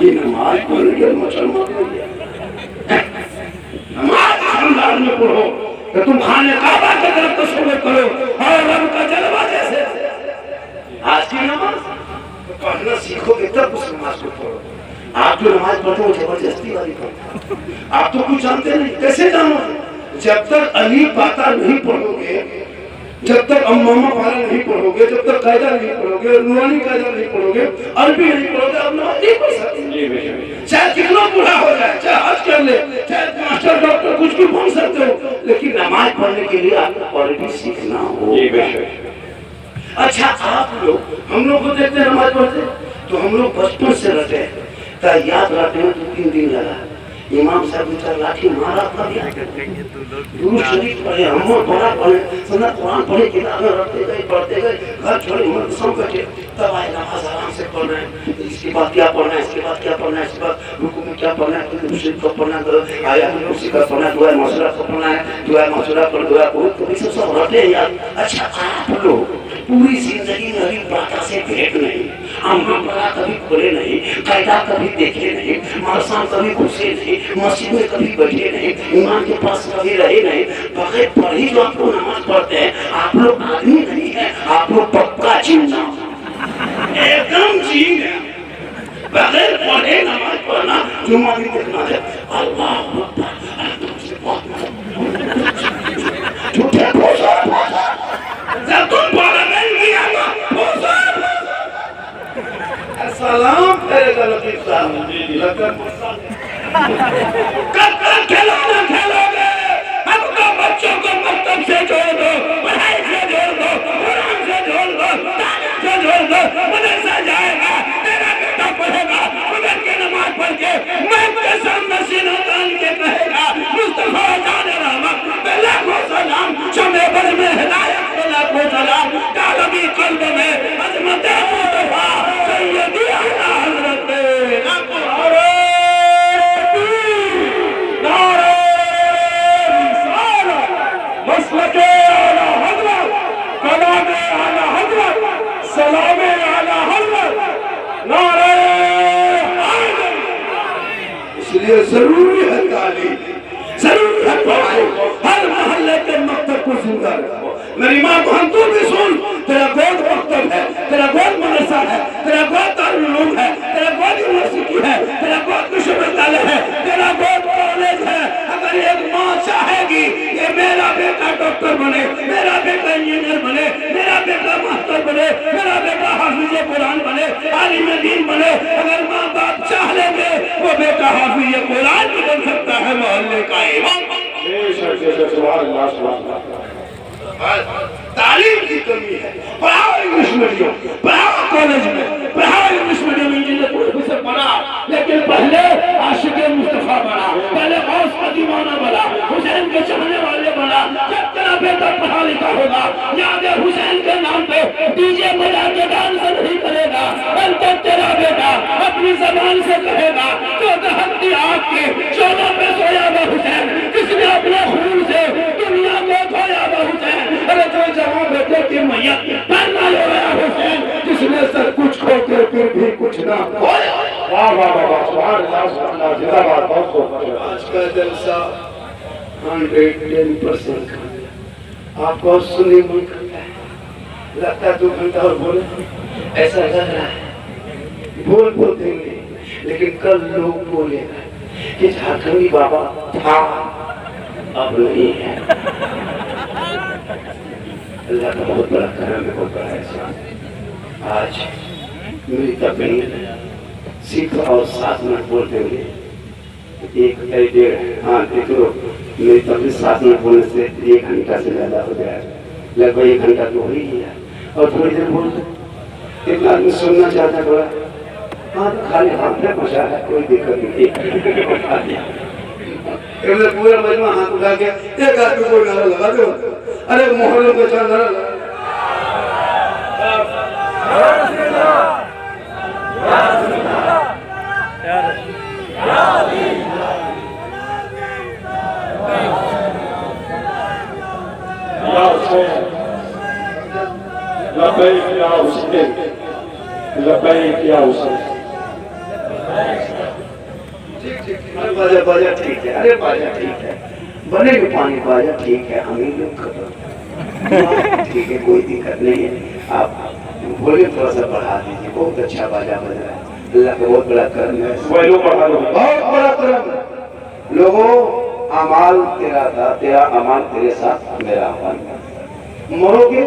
ये नमाज पढ़ के मच्छर मार लिया। नमाज शानदार में पढ़ो तो तुम खाने काबा की तरफ तशव्वुर करो और रब का जलवा जैसे। आज की नमाज पढ़ना सीखोगे तब उस नमाज को पढ़ो। आप जो नमाज पढ़ते हो जबरदस्ती वाली पढ़ते, आप तो कुछ जानते नहीं। कैसे जानोगे? जब तक अली पाता नहीं पढ़ोगे, जब तक अम्मा पारा नहीं पढ़ोगे, जब तक कायदा नहीं पढ़ोगे, नूरानी कायदा नहीं पढ़ोगे, अरबी नहीं पढ़ोगे, अब नमाज नहीं पढ़ सकते। चाहे कितना बूढ़ा हो जाए, चाहे हज कर ले, चाहे मास्टर डॉक्टर कुछ भी बन सकते हो, लेकिन नमाज पढ़ने के लिए आपको अरबी सीखना हो। अच्छा आप लोग हम लोग को देखते हैं नमाज पढ़ते तो हम लोग बचपन से रहते हैं, याद रखने में 2-3 दिन लगा। इमाम साहब ने लाठी मारा था, दुरूद शरीफ पढ़े, हम पढ़ा पढ़े, सुन्नत कुरान पढ़े, किताबें रखते गए पढ़ते गए, घर छोड़े मदरसा बैठे, तब आए नमाज आराम से पढ़ रहे हैं। इसके बाद क्या पढ़ना है, इसके बाद क्या पढ़ना है, इसके बाद रुकू में क्या पढ़ना है, दुरूद शरीफ का पढ़ना है, आया कुर्सी का पढ़ना है, दुआ मौसूला का पढ़ना है, दुआ मौसूला पर दुआ कुरान, तो सब रटे हैं यार। अच्छा आप लोग पूरी जिंदगी में अभी बाता से भेंट नहीं, अम्मा पढ़ा कभी खोले नहीं, कायदा कभी देखे नहीं, मदरसा कभी घुसे नहीं, मस्जिद में कभी बैठे नहीं, इमाम के पास कभी रहे नहीं, बगैर पढ़ी जो आप लोग नमाज पढ़ते हैं, आप लोग आदमी नहीं है, आप लोग पक्का जिंदा एकदम जीन है। बगैर पढ़े नमाज पढ़ना जुम्मा भी देखना है। अल्लाह झूठे जब तुम पढ़ा नहीं सलाम करेगा लतीफ साहब कब तक खिलौना खेलोगे? अब तो बच्चों को मकतब से जोड़ दो, पढ़ाई से जोड़ दो, कुरान से जोड़ दो, तालीम से जोड़ दो, मदरसा जाएगा, तेरा बेटा पढ़ेगा, मगर के नमाज पढ़ के मैं के सामने सीना तान के कहेगा मुस्तफा जान रहमत पहला को सलाम शमे पर में हिदायत पहला को सलाम कालबी कल्ब में अजमत मुस्तफा सैयदी आला हजरत इसलिए जरूरी है तालीम, जरूरी है पढ़ाई, हर मोहल्ले के मकतब को जिंदा रखो। मेरी माँ बहन तू भी सुन, तेरा गोद मकतब है, तेरा गोद मदरसा है, तेरा गोद दारुल उलूम है, तेरा गोद यूनिवर्सिटी है, तेरा गोद विश्वविद्यालय है, तेरा गोद कॉलेज है। अगर एक माँ चाहेगी कि मेरा बेटा डॉक्टर बने, मेरा बेटा इंजीनियर बने, मेरा बेटा मास्टर बने, मेरा बेटा हाफिज कुरान बने, आलिम दीन बने, अगर माँ बाप चाह लेंगे वो बेटा हाफिज कुरान भी बन सकता है, मोहल्ले का इमाम। तालीम की कमी है, पढ़ाओ इंग्लिश मीडियम, पढ़ाओ कॉलेज में, पढ़ाओ इंग्लिश मीडियम इंजीनियर से पढ़ा, लेकिन पहले आशिक़े मुस्तफा बना, पहले गौस का दीवाना बना, हुसैन के चाहने वाले बना। जब तेरा बेटा पढ़ा लिखा होगा, याद है हुसैन के नाम पे डीजे बजा के डांस नहीं करेगा, बल्कि तेरा बेटा अपनी जबान से कहेगा तो हत्ती आग के शोलों पे सोया हुआ हुसैन, किसने अपने खून से दुनिया को धोया हुआ हुसैन। अरे जो जवान बेटे की मैयत पैदा हो गया हुसैन, जिसने सब कुछ खो के फिर भी कुछ ना खोया। वाह वाह वाह, सुभान अल्लाह, सुभान अल्लाह, जिंदाबाद। बहुत आज का जलसा 110% आपको सुनने मन करता है, लगता है 2 घंटा और बोले, ऐसा लग रहा है बोल देंगे, लेकिन कल लोग बोलेगा कि झारखंडी बाबा था अब नहीं है। अल्लाह का बहुत बड़ा करम है, बहुत बड़ा एहसान। आज मेरी तबीयत सिर्फ और 7 मिनट बोल देंगे, 1-1.5 हाँ देख लो, मेरी तबीयत 7 मिनट बोलने से 1 घंटा से ज्यादा हो गया, लगभग 1 घंटा तो हो ही गया। और थोड़ी देर बोल दो, इतना आदमी सुनना चाहता थोड़ा, हाँ तो खाली हाथ में मजा है, कोई दिक्कत नहीं। पूरा मजमा हाथ उठा के एक आदमी को नारा लगा दो, अरे मोहल्लों में चल नारा लगा। बाजा बाजा ठीक है, अरे बाजा ठीक है, बनेगा पानी बाजा ठीक है, हम ही लोग खबर ठीक है, कोई दिक्कत नहीं है। आप बोले थोड़ा सा बढ़ा दीजिए, बहुत अच्छा बाजा बज रहा है, अल्लाह का बहुत बड़ा कर्म है, बहुत बड़ा कर्म। लोगों अमाल तेरा था, तेरा अमाल तेरे साथ, मेरा अमाल। मरोगे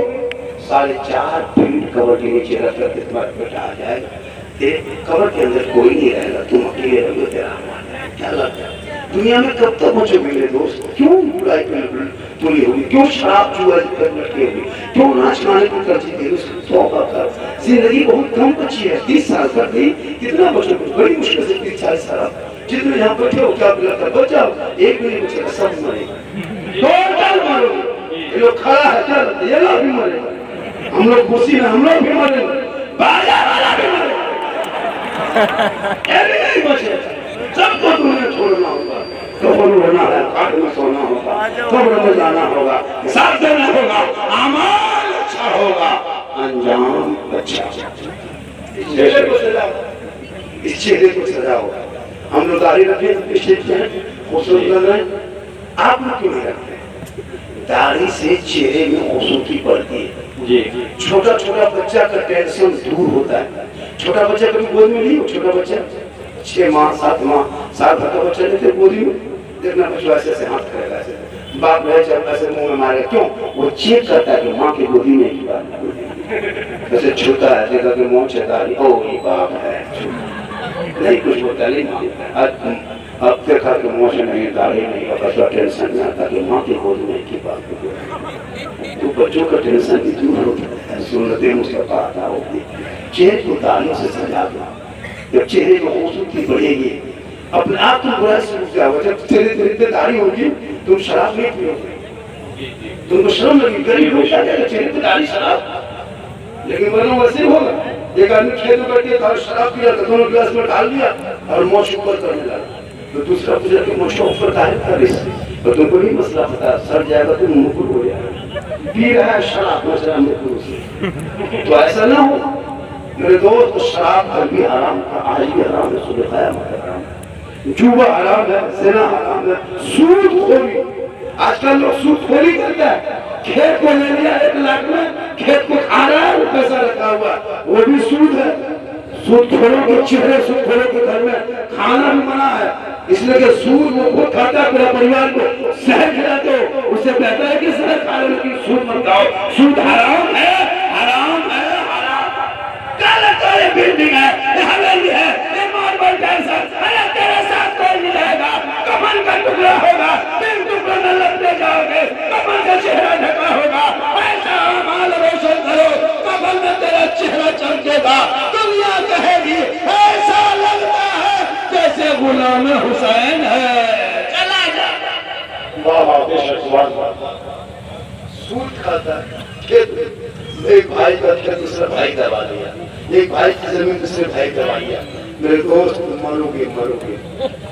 4.5 फीट कबर के नीचे रख कर तुम्हारा बेटा आ जाएगा, कबर के अंदर कोई नहीं रहेगा, तुम अकेले रहोगे, तेरा अमाल है। क्या लगता है दुनिया में कब तक बचोगे मेरे दोस्त? क्यों बुराई तुली होगी, क्यों शराब जुआ कर लटके होगी, क्यों नाच गाने की तरजीह दे? तौबा कर, जिंदगी बहुत कम बची है, 30 साल कर दी, कितना बचोगे? बड़ी मुश्किल से 30-40 साल। जितने यहाँ बैठे हो क्या लगता है बच जाओ, एक भी नहीं बचेगा, सब मरेगा, मारोगे। ये लोग खड़ा है चल, ये लोग भी मरेगा, हम लोग खुशी में हम लोग भी मरेंगे, बाजा वाला भी मरेगा, नहीं बचेगा। सबको तुम्हें छोड़ना होगा, कब्र होना है, काट में सोना होगा, कब्र में जाना होगा, हिसाब देना होगा, अमाल अच्छा होगा, अंजाम अच्छा। इस चेहरे को सजाओ, इस चेहरे को सजाओ। हम लोग दाढ़ी रखे, खूबसूरत लग रहे हैं, आप लोग क्यों नहीं रखते? दाढ़ी से चेहरे में खूबसूरती बढ़ती है जी। छोटा छोटा बच्चा का टेंशन दूर होता है। छोटा बच्चा कभी गोद में नहीं हो, छोटा बच्चा 6 माह 7 माह साल भर का बच्चा लेते गोदी में, देखना बच्चा ऐसे ऐसे हाथ करेगा, ऐसे बाप रहे जब ऐसे मुंह में मारे, क्यों? वो चेक करता है कि माँ की गोदी में की बात ऐसे छूता है, देखा कि मुँह चेतारी, ओ ये बाप है, नहीं कुछ होता नहीं। अब देखा कि मुँह से नहीं, दाढ़ी नहीं, बच्चा टेंशन में आता कि माँ की गोद में की बात। तो बच्चों का टेंशन भी दूर होता है, सुन्नते मुस्तफा अता होती। चेहरे को दाढ़ी से सजा दो, जब चेहरे में खूबसूरती बढ़ेगी, अपने आप तुम बुरा से रुक जाओगे। जब चेहरे दाढ़ी होगी, तुम शराब नहीं पियोगे, तुमको शर्म लगी, गरीब हो जाएगा चेहरे पे दाढ़ी शराब। लेकिन वरना वैसे होगा, एक आदमी खेत में बैठ के शराब पिया, दोनों गिलास में डाल दिया और मोश ऊपर करने लगा, तो दूसरा पूछा कि मोश ऊपर काहे कर रही, तो तुमको नहीं मसला पता, सड़ जाएगा तो मुकुल हो जाएगा, पी रहा है शराब मुकुल से। तो ऐसा ना हो मेरे दोस्त, शराब कल भी हराम था, आज भी हराम है, सुबह क़यामत हराम है, जुआ हराम है, ज़िना हराम है, सूदखोरी, आजकल लोग सूदखोरी करते हैं। खेत को ले लिया 1 लाख में, खेत को खा रहा है, पैसा रखा हुआ, वो भी सूद है। सूदखोरों के चेहरे, सूदखोरों के घर में खाना भी मना है, इसलिए कि सूद वो खुद खाता है, पूरा परिवार को शहर खिलाते हो, उससे बेहतर है कि शहर खा लो, लेकिन सूद मत खाओ। सूद हराम है, हराम है, काले बिल्डिंग है, हवेली है, मार्बल टाइल्स, अरे तेरे साथ कोई नहीं रहेगा, कमल का टुकड़ा होगा, तीन टुकड़ों में लपटे जाओगे, कमल का चेहरा ढका होगा, ऐसा अमाल रोशन करो, कमल में तेरा चेहरा चमकेगा, दुनिया कहेगी ऐसा लगता है जैसे गुलाम हुसैन है, चला जा। सूद खाता है, एक भाई का खेत दूसरा भाई दबा दिया, एक भाई की जमीन दूसरे भाई दबा दिया। मेरे दोस्त मरोगे मरोगे,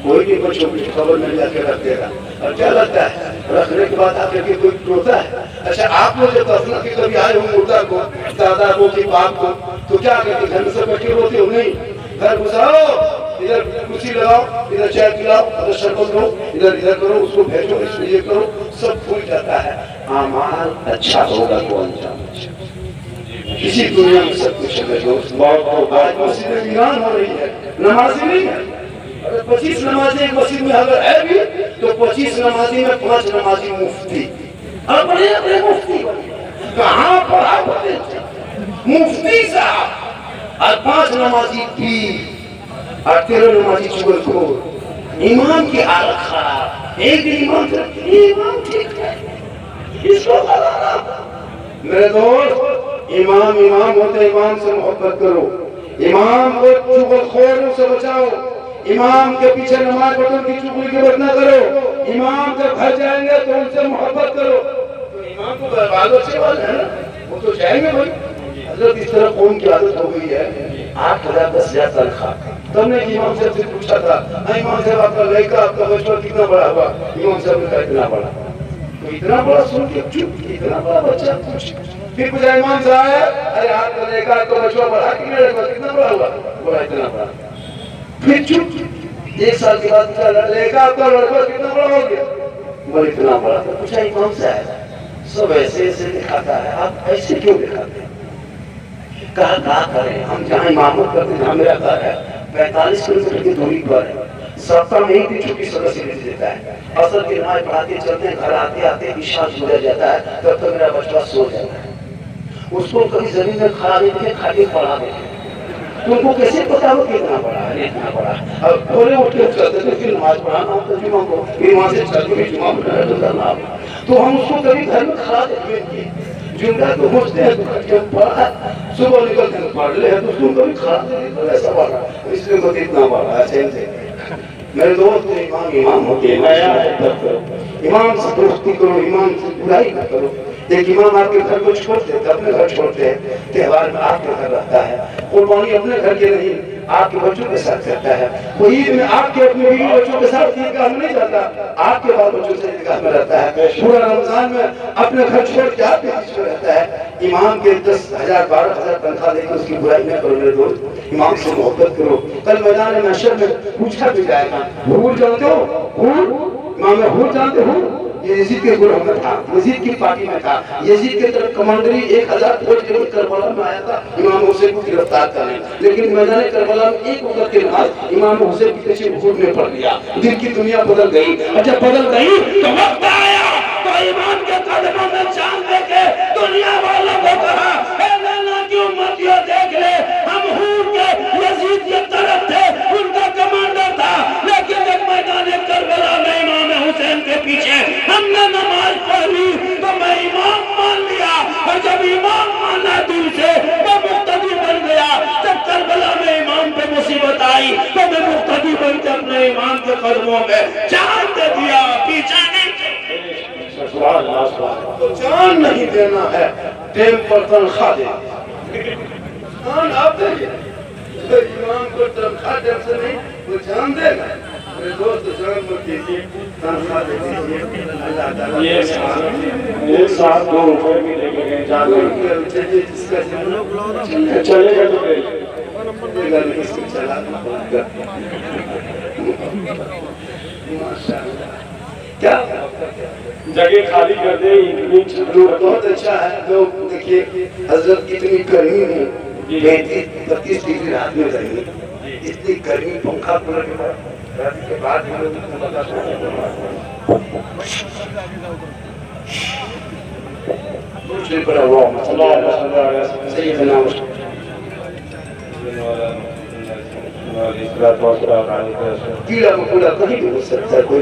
कोई नहीं बचोगे, खबर में जाके रख देगा। और क्या लगता है रखने के बाद आकर के कोई रोता है? अच्छा आप लोग जब दफना के कभी आए हो मुर्दा को, दादा को कि बाप को, तो क्या कहते घर में सब बैठे होते हो? नहीं, घर घुसाओ, इधर कुर्सी लगाओ, इधर चाय पिलाओ, इधर शरबत दो, इधर करो, उसको भेजो, इसमें ये करो, सब भूल जाता है। अमाल अच्छा होगा तो अंजाम अच्छा। किसी दुनिया में सब कुछ है दोस्त। आज मस्जिद में ईरान हो रही है, नमाजी नहीं है। अगर 25 नमाजी एक मस्जिद में अगर है भी, तो 25 नमाजी में 5 नमाजी मुफ्ती, अपने अपने मुफ्ती कहाँ पढ़ा होते मुफ्ती साहब, और 5 नमाजी पीर, और 13 नमाजी चुगलखोर। इमाम की हालत खराब, एक इमाम ठीक है, इसको मेरे दोस्त इमाम होते, इमाम से मोहब्बत करो। इमाम को चुगलखोरों से बचाओ, इमाम के पीछे नमाज पढ़ो, उनकी चुगली की बात ना करो। इमाम जब घर जाएंगे तो उनसे मोहब्बत करो। तो इमाम को बाल बच्चे वाले हैं ना, वो तो जाएंगे भाई। हजरत इस तरह कौन की आदत हो गई है, 8,000 10,000 तनख्वाह। तब इमाम साहब से पूछा था, इमाम साहब आपका लड़का आपका बच्चा कितना बड़ा हुआ? इमाम साहब ने कहा इतना बड़ा। तो इतना बड़ा सुन के चुप, इतना बड़ा बच्चा पूछ। फिर पूछा इमाम साहब, अरे आपका लड़का आपका बच्चा बड़ा कितना बड़ा हुआ? बोला इतना बड़ा। फिर चुप। 1 साल के बाद पूछा लड़का आपका लड़का कितना बड़ा हो गया? बोले इतना बड़ा। तो पूछा इमाम साहब सब ऐसे ऐसे दिखाता है, आप ऐसे क्यों दिखाते हैं? कहा क्या करें, हम जहाँ इमामत करते हैं, जहाँ मेरा घर है 45 किलोमीटर की दूरी पर है। सप्ताह में एक दिन छुट्टी सदस्य देता है। असर की नमाज पढ़ाते चलते हैं, घर आते आते विश्वास गुजर जाता है, तब तक मेरा बच्चा सो जाता है। उसको कभी जमीन में खड़ा देते खाते पढ़ा देते। तुमको कैसे पता हो कितना बड़ा है, इतना बड़ा है? अब थोड़े उठ के चलते थे, फिर नमाज पढ़ाना होता जुमा को, फिर वहां से चल के जुमा पढ़ाना। तो हम उसको कभी घर में खड़ा देते, जुमला तो पूछते हैं तो जब पढ़ा सुबह निकल कर पढ़ ले तो उसको कभी खड़ा नहीं, तो ऐसा पढ़ा इसलिए तो इतना बड़ा है। से मेरे दोस्त इमाम होते हैं, नया है तब करो, इमाम से दोस्ती करो, इमाम से बुराई न करो। एक इमाम आपके घर को छोड़ते हैं, अपने घर छोड़ते हैं, त्योहार में आपके घर रहता है, कुर्बानी अपने घर के नहीं आपके बच्चों के साथ करता है। वो ईद में आपके अपने बीवी बच्चों के साथ ईदगाह में नहीं जाता, आपके बाल बच्चों से ईदगाह में रहता है। पूरा रमजान में अपने घर छोड़ के आपके बीच में रहता है। इमाम के 10,000 12,000 तनख्वाह देकर उसकी बुराई न करो मेरे दोस्त, इमाम से मोहब्बत करो। कल मैदान महशर में पूछा भी जाएगा, हूर जानते हो? हूर इमाम हूर जानते हो? यजीद के गुरु में था, यजीद की पार्टी में था। यजीद के तरफ कमांडरी 1000 फौज के लिए करबला में आया था इमाम हुसैन को गिरफ्तार करने, लेकिन मैदान करबला में एक वक्त के बाद इमाम हुसैन के पीछे घूट में पड़ गया। दिल की दुनिया बदल गई, और जब बदल गई तो वक्त आया तो इमाम के कदमों में जान देके दुनिया वालों को कहा, ए नैना की उम्मतियों देख ले, हम हूर के यजीद की तरफ थे, उनका कमांडर था, लेकिन जब मैदान करबला में इमाम हुसैन के पीछे हमने नमाज पढ़ी तो मैं इमाम मान लिया, और जब इमाम माना दिल से मैं मुक्तदी बन गया। जब करबला में इमाम पे मुसीबत आई तो मैं मुक्तदी बन के अपने इमाम के कदमों में जान दे दिया, पीछे नहीं। तो जान नहीं देना है, टेम पर तनख्वाह दे, जान आप देंगे। इमाम को तनख्वाह टेम से नहीं, वो जान देगा। मेरे दोस्त जान मत दीजिए, तनख्वाह दे दीजिए। अल्लाह ताला ये 7-2 रुपए भी लेके गए, जान चलिए जिसका चलेगा तो चलेगा, नहीं इसको चलाना पड़ेगा। माशाअल्लाह, क्या जगह खाली कर दे, बहुत अच्छा है। लोग देखिए हजरत इतनी गर्मी है, 35-32 डिग्री रात में गर्मी, इतनी गर्मी पंखा कूलर के बाद हम लोग पर कीड़ा मकोड़ा कहीं भी हो सकता है, कोई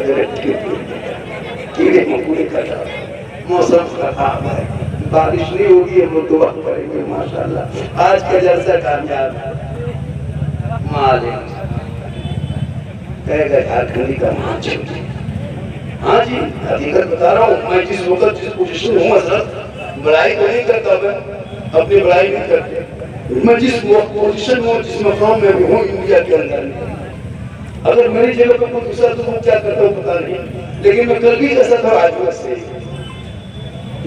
कीड़े मकोड़े का मौसम खराब है, बारिश नहीं होगी, हम लोग दुआ करेंगे। माशाअल्लाह आज का जलसा कामयाब है। मालिक कहेगा झारखंडी का मांझ। हाँ जी, हकीकत बता रहा हूँ, मैं जिस वक्त जिस पोजीशन में हूँ हजरत, बड़ाई तो नहीं करता, मैं अपनी बड़ाई नहीं करते। मैं जिस पोजीशन में हूँ, जिस मकाम में भी हूँ इंडिया के अंदर, अगर मेरी जगह पर कोई दूसरा तो मैं क्या करता हूँ पता नहीं, लेकिन मैं कल भी ऐसा था, आज वैसे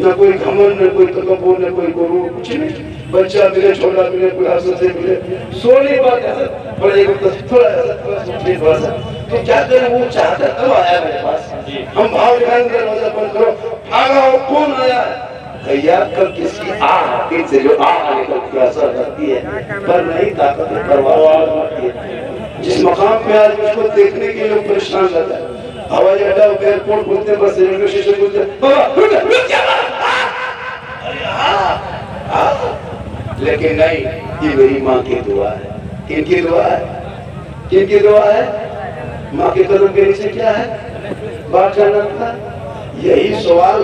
न कोई घमंड, न कोई तकब्बुर, न कोई गुरूर, कुछ नहीं। बच्चा मिले, छोटा मिले, कोई हसन से मिले, सोने बात ऐसा बड़े थोड़ा सा तो क्या करें, वो चाहता तब आया मेरे पास। हम भाव निकाल दरवाजा बंद करो, भागा हो, कौन आया? भैया कब किसकी आग से जो आग निकल के असर करती है, पर नहीं ताकत परवाह होती है। जिस मकाम पे आज उसको देखने के लोग परेशान रहता है, हवाई अड्डा, एयरपोर्ट बोलते हैं, बस रेलवे स्टेशन बोलते हैं, लेकिन नहीं, ये मेरी माँ की दुआ है। किनकी दुआ है? किनकी दुआ है? माँ के कदम के नीचे क्या है? बात जानना था, यही सवाल